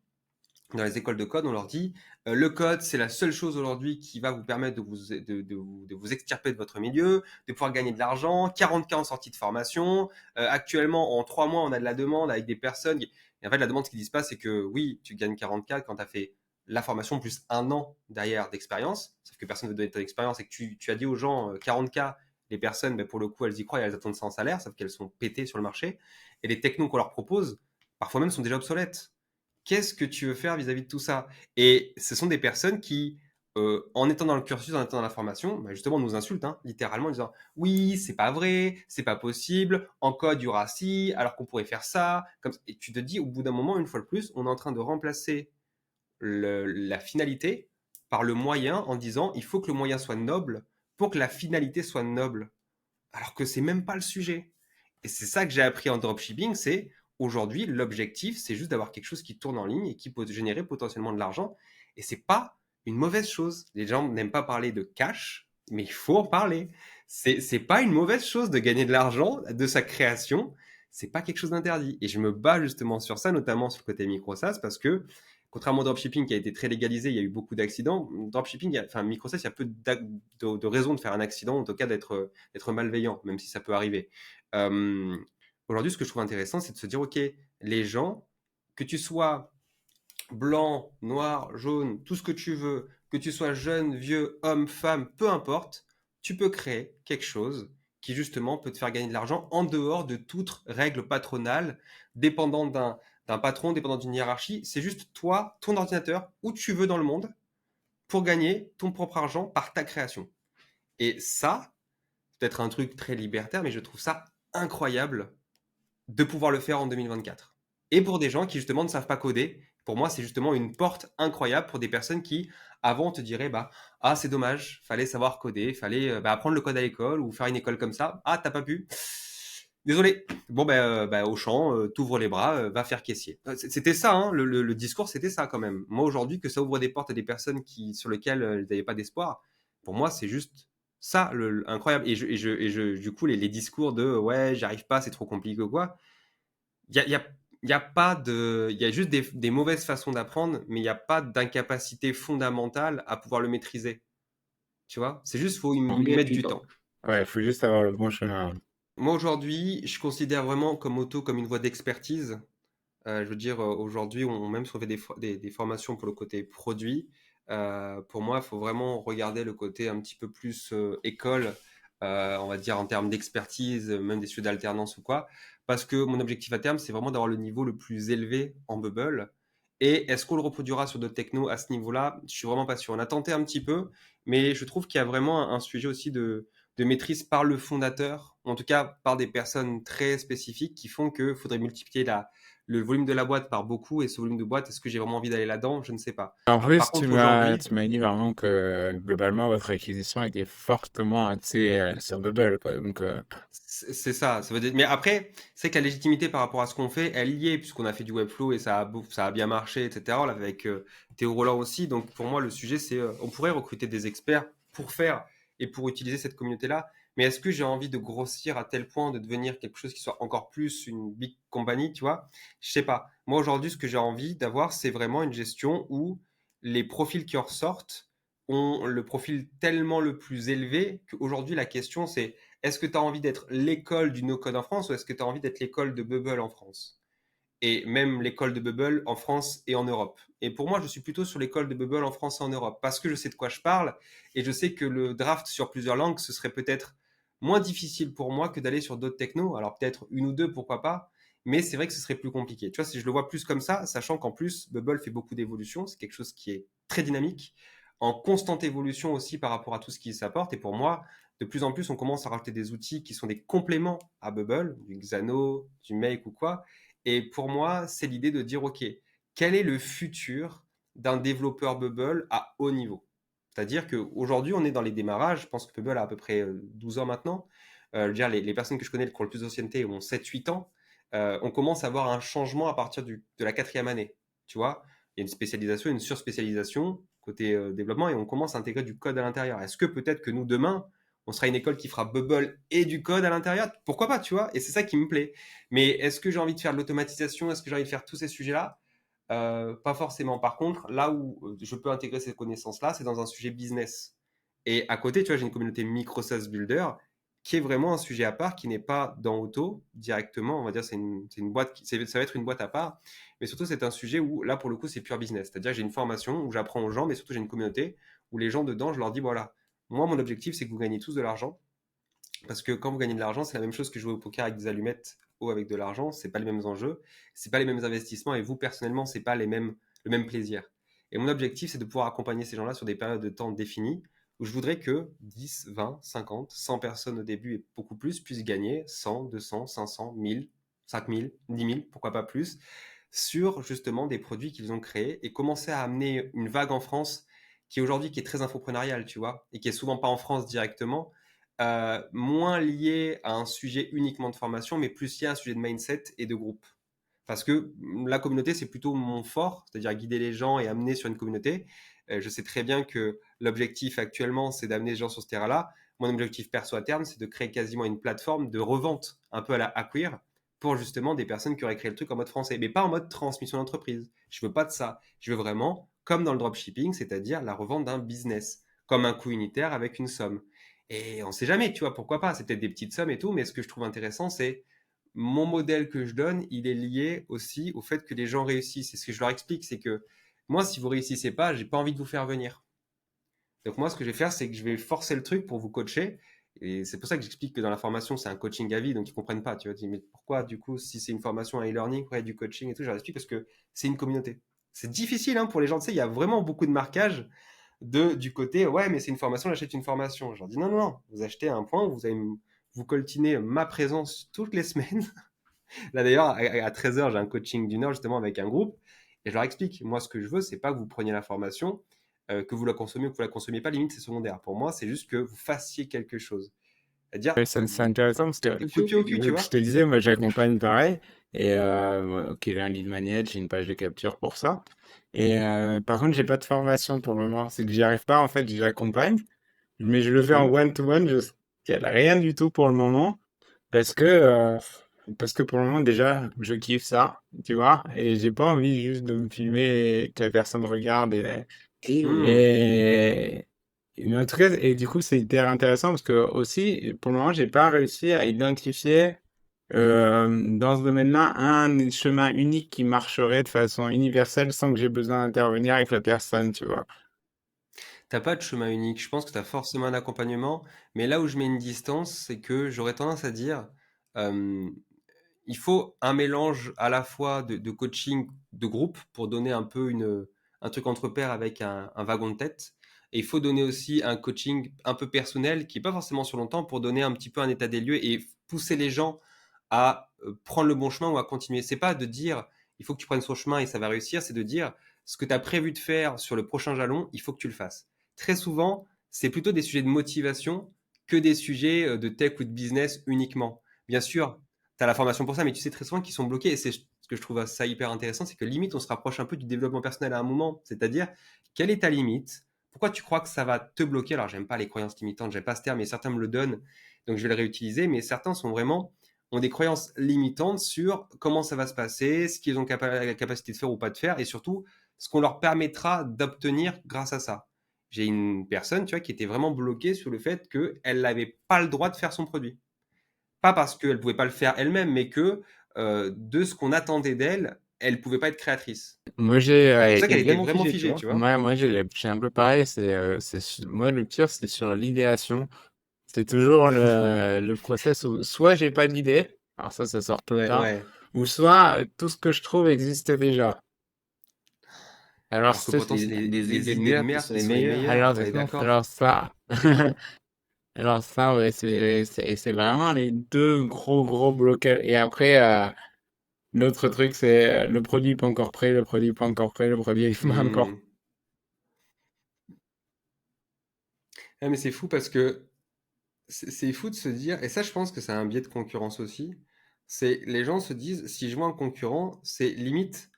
dans les écoles de code, on leur dit le code, c'est la seule chose aujourd'hui qui va vous permettre de vous extirper de votre milieu, de pouvoir gagner de l'argent. 40K en sortie de formation. Actuellement, en 3 mois, on a de la demande avec des personnes. Et en fait, la demande, ce qu'ils disent pas, c'est que oui, tu gagnes 40K quand tu as fait la formation plus un an derrière d'expérience. Sauf que personne ne veut donner ton expérience et que tu as dit aux gens 40K. Les personnes, ben, pour le coup, elles y croient et elles attendent ça en salaire, sauf qu'elles sont pétées sur le marché. Et les technos qu'on leur propose, parfois même, sont déjà obsolètes. Qu'est-ce que tu veux faire vis-à-vis de tout ça? Et ce sont des personnes qui en étant dans le cursus, en étant dans la formation, bah, justement, on nous insulte, hein, littéralement, en disant oui, c'est pas vrai, c'est pas possible, en code, il y aura ci, alors qu'on pourrait faire ça. Comme ça. Et tu te dis, au bout d'un moment, une fois de plus, on est en train de remplacer la finalité par le moyen en disant il faut que le moyen soit noble pour que la finalité soit noble. Alors que c'est même pas le sujet. Et c'est ça que j'ai appris en dropshipping, c'est aujourd'hui, l'objectif, c'est juste d'avoir quelque chose qui tourne en ligne et qui peut générer potentiellement de l'argent. Et c'est pas une mauvaise chose. Les gens n'aiment pas parler de cash, mais il faut en parler. C'est pas une mauvaise chose de gagner de l'argent de sa création. C'est pas quelque chose d'interdit. Et je me bats justement sur ça, notamment sur le côté micro-SaaS, parce que contrairement au dropshipping qui a été très légalisé, il y a eu beaucoup d'accidents. Dropshipping, enfin micro-SaaS, il y a peu de raisons de faire un accident, en tout cas d'être malveillant, même si ça peut arriver. Euh, Aujourd'hui, ce que je trouve intéressant, c'est de se dire, OK, les gens, que tu sois blanc, noir, jaune, tout ce que tu veux, que tu sois jeune, vieux, homme, femme, peu importe, tu peux créer quelque chose qui justement peut te faire gagner de l'argent en dehors de toute règle patronale, dépendant d'un patron, dépendant d'une hiérarchie. C'est juste toi, ton ordinateur, où tu veux dans le monde, pour gagner ton propre argent par ta création. Et ça, peut-être un truc très libertaire, mais je trouve ça incroyable de pouvoir le faire en 2024. Et pour des gens qui justement ne savent pas coder, pour moi c'est justement une porte incroyable pour des personnes qui avant te diraient bah ah c'est dommage, fallait savoir coder, fallait apprendre le code à l'école ou faire une école comme ça, ah t'as pas pu. Désolé. Bon, au champ, t'ouvres les bras, va faire caissier. C'était ça, hein, le discours, c'était ça quand même. Moi, aujourd'hui, que ça ouvre des portes à des personnes sur lesquelles ils n'avaient pas d'espoir, pour moi, c'est juste ça, incroyable. Du coup, les discours de ouais, j'y arrive pas, c'est trop compliqué ou quoi, il y a pas de. Il y a juste des mauvaises façons d'apprendre, mais il n'y a pas d'incapacité fondamentale à pouvoir le maîtriser. Tu vois? C'est juste, faut y Ok, mettre tu du vois. temps. Ouais, il faut juste avoir le bon chemin. Moi, aujourd'hui, je considère vraiment comme auto comme une voie d'expertise. Je veux dire, aujourd'hui, même si on fait des formations pour le côté produit, pour moi, il faut vraiment regarder le côté un petit peu plus école, on va dire en termes d'expertise, même des sujets d'alternance ou quoi. Parce que mon objectif à terme, c'est vraiment d'avoir le niveau le plus élevé en Bubble. Et est-ce qu'on le reproduira sur d'autres technos à ce niveau-là? Je suis vraiment pas sûr. On a tenté un petit peu, mais je trouve qu'il y a vraiment un sujet aussi de maîtrise par le fondateur, en tout cas par des personnes très spécifiques qui font qu'il faudrait multiplier le volume de la boîte par beaucoup, et ce volume de boîte, est-ce que j'ai vraiment envie d'aller là-dedans? Je ne sais pas. En Par plus, contre, aujourd'hui, tu m'as dit vraiment que globalement, votre acquisition était fortement axée sur Bubble, quoi. Donc, c'est ça. Ça veut dire. Mais après, c'est que la légitimité par rapport à ce qu'on fait, elle y est, puisqu'on a fait du Webflow et ça a bien marché, etc. On l'a fait avec Théo Roland aussi. Donc pour moi, le sujet, c'est on pourrait recruter des experts pour faire et pour utiliser cette communauté-là. Mais est-ce que j'ai envie de grossir à tel point de devenir quelque chose qui soit encore plus une big company, tu vois? Je sais pas. Moi, aujourd'hui, ce que j'ai envie d'avoir, c'est vraiment une gestion où les profils qui en ressortent ont le profil tellement le plus élevé qu'aujourd'hui, la question, c'est est-ce que tu as envie d'être l'école du no-code en France ou est-ce que tu as envie d'être l'école de Bubble en France? Et même l'école de Bubble en France et en Europe. Et pour moi, je suis plutôt sur l'école de Bubble en France et en Europe parce que je sais de quoi je parle et je sais que le draft sur plusieurs langues, ce serait peut-être moins difficile pour moi que d'aller sur d'autres technos. Alors peut-être une ou deux, pourquoi pas, mais c'est vrai que ce serait plus compliqué. Tu vois, si je le vois plus comme ça, sachant qu'en plus, Bubble fait beaucoup d'évolutions, c'est quelque chose qui est très dynamique, en constante évolution aussi par rapport à tout ce qui s'apporte. Et pour moi, de plus en plus, on commence à rajouter des outils qui sont des compléments à Bubble, du Xano, du Make ou quoi. Et pour moi, c'est l'idée de dire, OK, quel est le futur d'un développeur Bubble à haut niveau? C'est-à-dire qu'aujourd'hui, on est dans les démarrages. Je pense que Bubble a à peu près 12 ans maintenant. Je veux dire, les personnes que je connais qui ont le plus d'ancienneté ont 7-8 ans. On commence à avoir un changement à partir de la quatrième année. Tu vois, il y a une spécialisation, une surspécialisation côté développement et on commence à intégrer du code à l'intérieur. Est-ce que peut-être que nous, demain, on sera une école qui fera Bubble et du code à l'intérieur? Pourquoi pas, tu vois? Et c'est ça qui me plaît. Mais est-ce que j'ai envie de faire de l'automatisation? Est-ce que j'ai envie de faire tous ces sujets-là? Pas forcément. Par contre, là où je peux intégrer ces connaissances-là, c'est dans un sujet business. Et à côté, tu vois, j'ai une communauté micro-SaaS Builder qui est vraiment un sujet à part, qui n'est pas dans Auto directement. On va dire c'est une boîte, ça va être une boîte à part. Mais surtout, c'est un sujet où, là, pour le coup, c'est pure business. C'est-à-dire que j'ai une formation où j'apprends aux gens, mais surtout, j'ai une communauté où les gens dedans, je leur dis, voilà, moi, mon objectif, c'est que vous gagnez tous de l'argent. Parce que quand vous gagnez de l'argent, c'est la même chose que jouer au poker avec des allumettes ou avec de l'argent. C'est pas les mêmes enjeux, c'est pas les mêmes investissements et vous personnellement, c'est pas le même plaisir. Et mon objectif, c'est de pouvoir accompagner ces gens-là sur des périodes de temps définies où je voudrais que 10, 20, 50, 100 personnes au début et beaucoup plus puissent gagner 100, 200, 500, 1000, 5000, 10 000, pourquoi pas plus, sur justement des produits qu'ils ont créés et commencer à amener une vague en France qui aujourd'hui qui est très infoprenariale, tu vois, et qui est souvent pas en France directement, moins lié à un sujet uniquement de formation, mais plus lié à un sujet de mindset et de groupe. Parce que la communauté, c'est plutôt mon fort, c'est-à-dire guider les gens et amener sur une communauté. Je sais très bien que l'objectif actuellement, c'est d'amener les gens sur ce terrain-là. Mon objectif perso à terme, c'est de créer quasiment une plateforme de revente, un peu à la Acquire, pour justement des personnes qui auraient créé le truc en mode français, mais pas en mode transmission d'entreprise. Je veux pas de ça. Je veux vraiment, comme dans le dropshipping, c'est-à-dire la revente d'un business, comme un coût unitaire avec une somme. Et on sait jamais, tu vois, pourquoi pas. C'est peut-être des petites sommes et tout, mais ce que je trouve intéressant, c'est mon modèle que je donne, il est lié aussi au fait que les gens réussissent. Et ce que je leur explique, c'est que moi, si vous réussissez pas, j'ai pas envie de vous faire venir. Donc moi, ce que je vais faire, c'est que je vais forcer le truc pour vous coacher. Et c'est pour ça que j'explique que dans la formation, c'est un coaching à vie, donc ils comprennent pas. Tu vois, dis, mais pourquoi, du coup, si c'est une formation à e-learning, pourquoi il y a du coaching et tout, je leur explique parce que c'est une communauté. C'est difficile hein, pour les gens, tu sais, il y a vraiment beaucoup de marquage du côté, ouais, mais c'est une formation, j'achète une formation. Je leur dis, non, non, non, vous achetez un point, vous coltinez ma présence toutes les semaines. Là d'ailleurs, à 13h, j'ai un coaching d'une heure justement avec un groupe et je leur explique, moi ce que je veux, c'est pas que vous preniez la formation, que vous la consommiez ou que vous la consommiez pas, limite c'est secondaire. Pour moi, c'est juste que vous fassiez quelque chose. C'est-à-dire, Ouais, c'est intéressant parce que, coup de pied au cul, tu je vois. te disais, moi j'accompagne pareil. Et ok, j'ai un lead magnet, j'ai une page de capture pour ça. Et par contre, j'ai pas de formation pour le moment. C'est que j'y arrive pas, en fait, j'accompagne. Mais je le fais en Mhm. one-to-one. Je n'y a rien du tout pour le moment. Parce que, pour le moment, déjà, je kiffe ça, tu vois. Et j'ai pas envie juste de me filmer et que la personne regarde Mhm. et, mais en tout cas, et du coup, c'est hyper intéressant parce que aussi, pour le moment, j'ai pas réussi à identifier dans ce domaine-là un chemin unique qui marcherait de façon universelle sans que j'ai besoin d'intervenir avec la personne, tu vois. T'as pas de chemin unique. Je pense que tu as forcément un accompagnement, mais là où je mets une distance, c'est que j'aurais tendance à dire, euh, il faut un mélange à la fois de coaching de groupe pour donner un peu un truc entre pairs avec un wagon de tête. Et il faut donner aussi un coaching un peu personnel qui n'est pas forcément sur longtemps pour donner un petit peu un état des lieux et pousser les gens à prendre le bon chemin ou à continuer. C'est pas de dire il faut que tu prennes son chemin et ça va réussir, c'est de dire ce que tu as prévu de faire sur le prochain jalon, il faut que tu le fasses. Très souvent, c'est plutôt des sujets de motivation que des sujets de tech ou de business uniquement. Bien sûr, tu as la formation pour ça, mais tu sais très souvent qu'ils sont bloqués. Et c'est ce que je trouve ça hyper intéressant, c'est que limite, on se rapproche un peu du développement personnel à un moment. C'est-à-dire, quelle est ta limite? Pourquoi tu crois que ça va te bloquer? Alors, j'aime pas les croyances limitantes, j'aime pas ce terme, mais certains me le donnent, donc je vais le réutiliser. Mais certains ont des croyances limitantes sur comment ça va se passer, ce qu'ils ont la capacité de faire ou pas de faire, et surtout, ce qu'on leur permettra d'obtenir grâce à ça. J'ai une personne, tu vois, qui était vraiment bloquée sur le fait qu'elle n'avait pas le droit de faire son produit. Pas parce qu'elle ne pouvait pas le faire elle-même, mais que de ce qu'on attendait d'elle, elle ne pouvait pas être créatrice. Moi, j'ai C'est pour ça qu'elle était également vraiment figé, tu figée, vois. tu vois. Moi, j'ai un peu pareil. Moi, le pire, c'est sur l'idéation. C'est toujours le process où soit j'ai pas d'idée, alors ça sort tout le Ouais, temps, ouais. ou soit tout ce que je trouve existe déjà. Alors Alors que ça, pourtant, c'est c'est des les idées de idées de merde qui merde sont qui les sont les meilleures. meilleures. On est d'accord. Alors ça, alors ça, ouais, c'est vraiment les deux gros blocages. Et après, l'autre truc, c'est le produit pas encore prêt, le produit pas encore prêt, le produit il pas encore. Hmm. Ah, mais c'est fou parce que c'est fou de se dire, et ça, je pense que c'est un biais de concurrence aussi. C'est les gens se disent, si je vois un concurrent, c'est limite,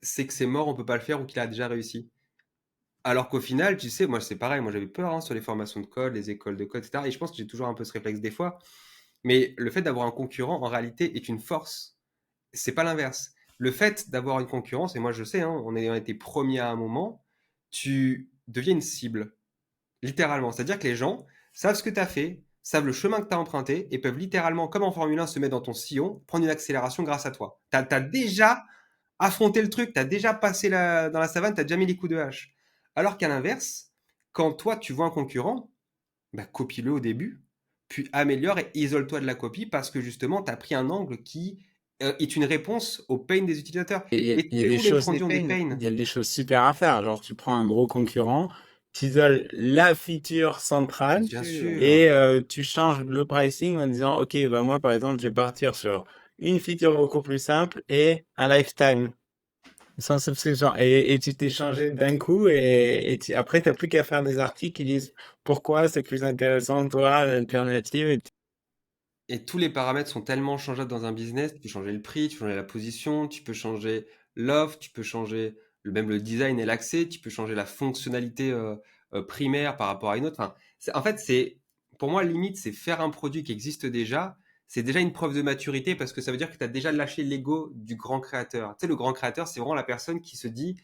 c'est que c'est mort, on peut pas le faire ou qu'il a déjà réussi. Alors qu'au final, tu sais, moi c'est pareil, moi j'avais peur hein, sur les formations de code, les écoles de code, etc. Et je pense que j'ai toujours un peu ce réflexe des fois. Mais le fait d'avoir un concurrent, en réalité, est une force. C'est pas l'inverse. Le fait d'avoir une concurrence, et moi je sais, hein, on ayant été premier à un moment, tu deviens une cible, littéralement. C'est-à-dire que les gens savent ce que tu as fait, savent le chemin que tu as emprunté, et peuvent littéralement, comme en Formule 1, se mettre dans ton sillon, prendre une accélération grâce à toi. Tu as déjà affronté le truc, tu as déjà passé dans la savane, tu as déjà mis les coups de hache. Alors qu'à l'inverse, quand toi tu vois un concurrent, bah, copie-le au début, puis améliore et isole-toi de la copie parce que justement, tu as pris un angle qui est une réponse aux pains des utilisateurs. Et Et il y a des tous les choses, produits ont des pains. il y a des choses super à faire. Genre, tu prends un gros concurrent, tu isoles la feature centrale Bien sûr. et tu changes le pricing en disant, OK, bah moi, par exemple, je vais partir sur une feature beaucoup plus simple et un lifetime sans subscription. Et tu t'es changé d'un coup après, tu n'as plus qu'à faire des articles qui disent pourquoi c'est plus intéressant, toi, l'alternative. Et tous les paramètres sont tellement changeables dans un business. Tu peux changer le prix, tu peux changer la position, tu peux changer l'offre, tu peux changer même le design et l'accès, tu peux changer la fonctionnalité primaire par rapport à une autre. Enfin, en fait, pour moi, limite, c'est faire un produit qui existe déjà. C'est déjà une preuve de maturité parce que ça veut dire que tu as déjà lâché l'ego du grand créateur. Tu sais, le grand créateur, c'est vraiment la personne qui se dit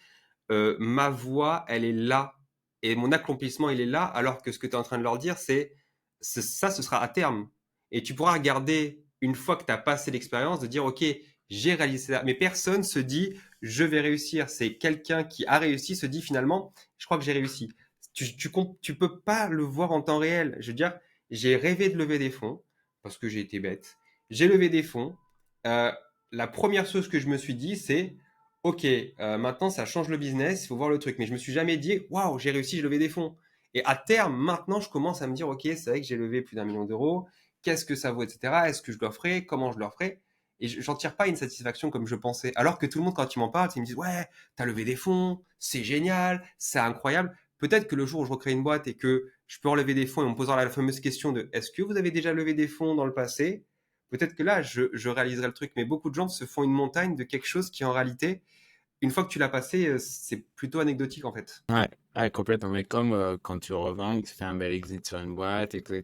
ma voix, elle est là et mon accomplissement, il est là, alors que ce que tu es en train de leur dire, ça, ce sera à terme. Et tu pourras regarder, une fois que tu as passé l'expérience, de dire, OK, j'ai réalisé ça. Mais personne se dit, je vais réussir. C'est quelqu'un qui a réussi, se dit finalement, je crois que j'ai réussi. Tu peux pas le voir en temps réel. Je veux dire, j'ai rêvé de lever des fonds, parce que j'ai été bête. J'ai levé des fonds. Euh, la première chose que je me suis dit, c'est, OK, maintenant ça change le business, il faut voir le truc. Mais je me suis jamais dit, waouh, j'ai réussi, j'ai levé des fonds. Et à terme, maintenant, je commence à me dire, OK, c'est vrai que j'ai levé plus d'1 million d'euros. Qu'est-ce que ça vaut, etc. Est-ce que je le ferai? Comment je le ferai? Et j'en tire pas une satisfaction comme je pensais. Alors que tout le monde, quand ils m'en parlent, ils me disent, ouais, t'as levé des fonds, c'est génial, c'est incroyable. Peut-être que le jour où je recrée une boîte et que je peux enlever des fonds et on me posera la fameuse question de est-ce que vous avez déjà levé des fonds dans le passé? Peut-être que là, je réaliserai le truc. Mais beaucoup de gens se font une montagne de quelque chose qui, en réalité, une fois que tu l'as passé, c'est plutôt anecdotique en fait. Ouais, ouais, complètement. Mais comme quand tu revends, que tu fais un bel exit sur une boîte, etc.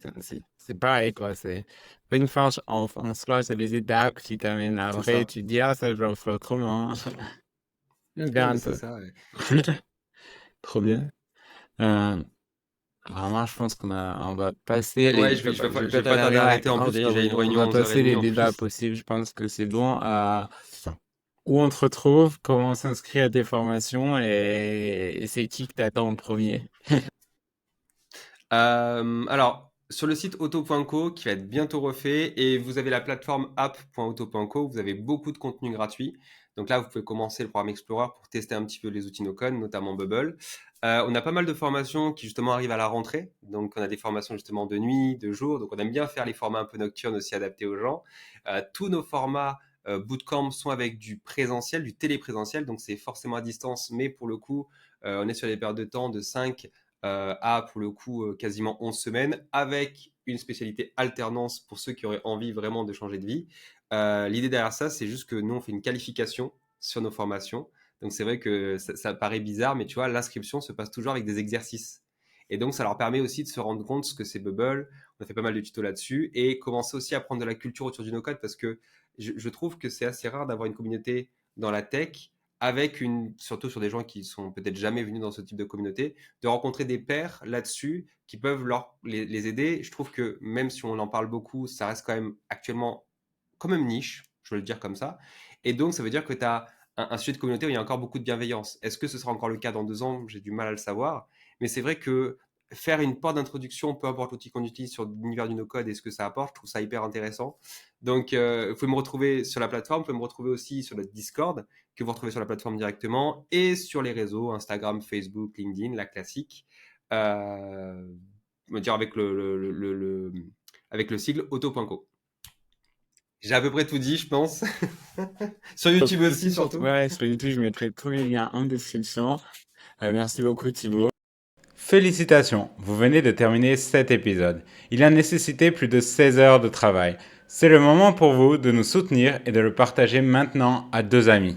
C'est pareil, quoi. C'est pas une fin en soi, c'est des étapes qui t'amènent C'est après. ça. Tu te dis, ah, ça, je vais le faire autrement. Non, Bien mais un c'est peu. ça. Ouais. Trop bien. Euh, Vraiment, je pense on va passer Ouais, je vais je vais peut-être pas aller tarder à arrêter en plus parce que j'ai une on réunion va à passer les 11h30 en débats plus. possibles. Je pense que c'est bon. Où on te retrouve, comment on s'inscrit à tes formations et c'est qui que t'attends en premier? Alors, sur le site auto.co qui va être bientôt refait et vous avez la plateforme app.auto.co, vous avez beaucoup de contenu gratuit. Donc là, vous pouvez commencer le programme Explorer pour tester un petit peu les outils no-code, notamment Bubble. On a pas mal de formations qui justement arrivent à la rentrée. Donc on a des formations justement de nuit, de jour. Donc on aime bien faire les formats un peu nocturnes aussi adaptés aux gens. Tous nos formats bootcamp sont avec du présentiel, du téléprésentiel. Donc c'est forcément à distance, mais pour le coup, on est sur des périodes de temps de 5 à, pour le coup, quasiment 11 semaines, avec une spécialité alternance pour ceux qui auraient envie vraiment de changer de vie. L'idée derrière ça, c'est juste que nous, on fait une qualification sur nos formations. Donc c'est vrai que ça paraît bizarre, mais tu vois, l'inscription se passe toujours avec des exercices. Et donc ça leur permet aussi de se rendre compte ce que c'est Bubble. On a fait pas mal de tutos là-dessus et commencer aussi à prendre de la culture autour du no-code parce que je trouve que c'est assez rare d'avoir une communauté dans la tech avec surtout sur des gens qui sont peut-être jamais venus dans ce type de communauté, de rencontrer des pairs là-dessus qui peuvent les aider. Je trouve que même si on en parle beaucoup, ça reste quand même actuellement quand même niche, je veux le dire comme ça. Et donc, ça veut dire que tu as un sujet de communauté où il y a encore beaucoup de bienveillance. Est-ce que ce sera encore le cas dans 2 ans? J'ai du mal à le savoir. Mais c'est vrai que faire une porte d'introduction, peu importe l'outil qu'on utilise sur l'univers du no-code et ce que ça apporte, je trouve ça hyper intéressant. Donc, vous pouvez me retrouver sur la plateforme, vous pouvez me retrouver aussi sur le Discord, que vous retrouvez sur la plateforme directement, et sur les réseaux, Instagram, Facebook, LinkedIn, la classique. On va dire avec le sigle auto.co. J'ai à peu près tout dit, je pense. Sur YouTube aussi, surtout. Ouais, sur YouTube, je mettrai tous les liens en description. Merci beaucoup, Thibaut. Félicitations, vous venez de terminer cet épisode. Il a nécessité plus de 16 heures de travail. C'est le moment pour vous de nous soutenir et de le partager maintenant à 2 amis.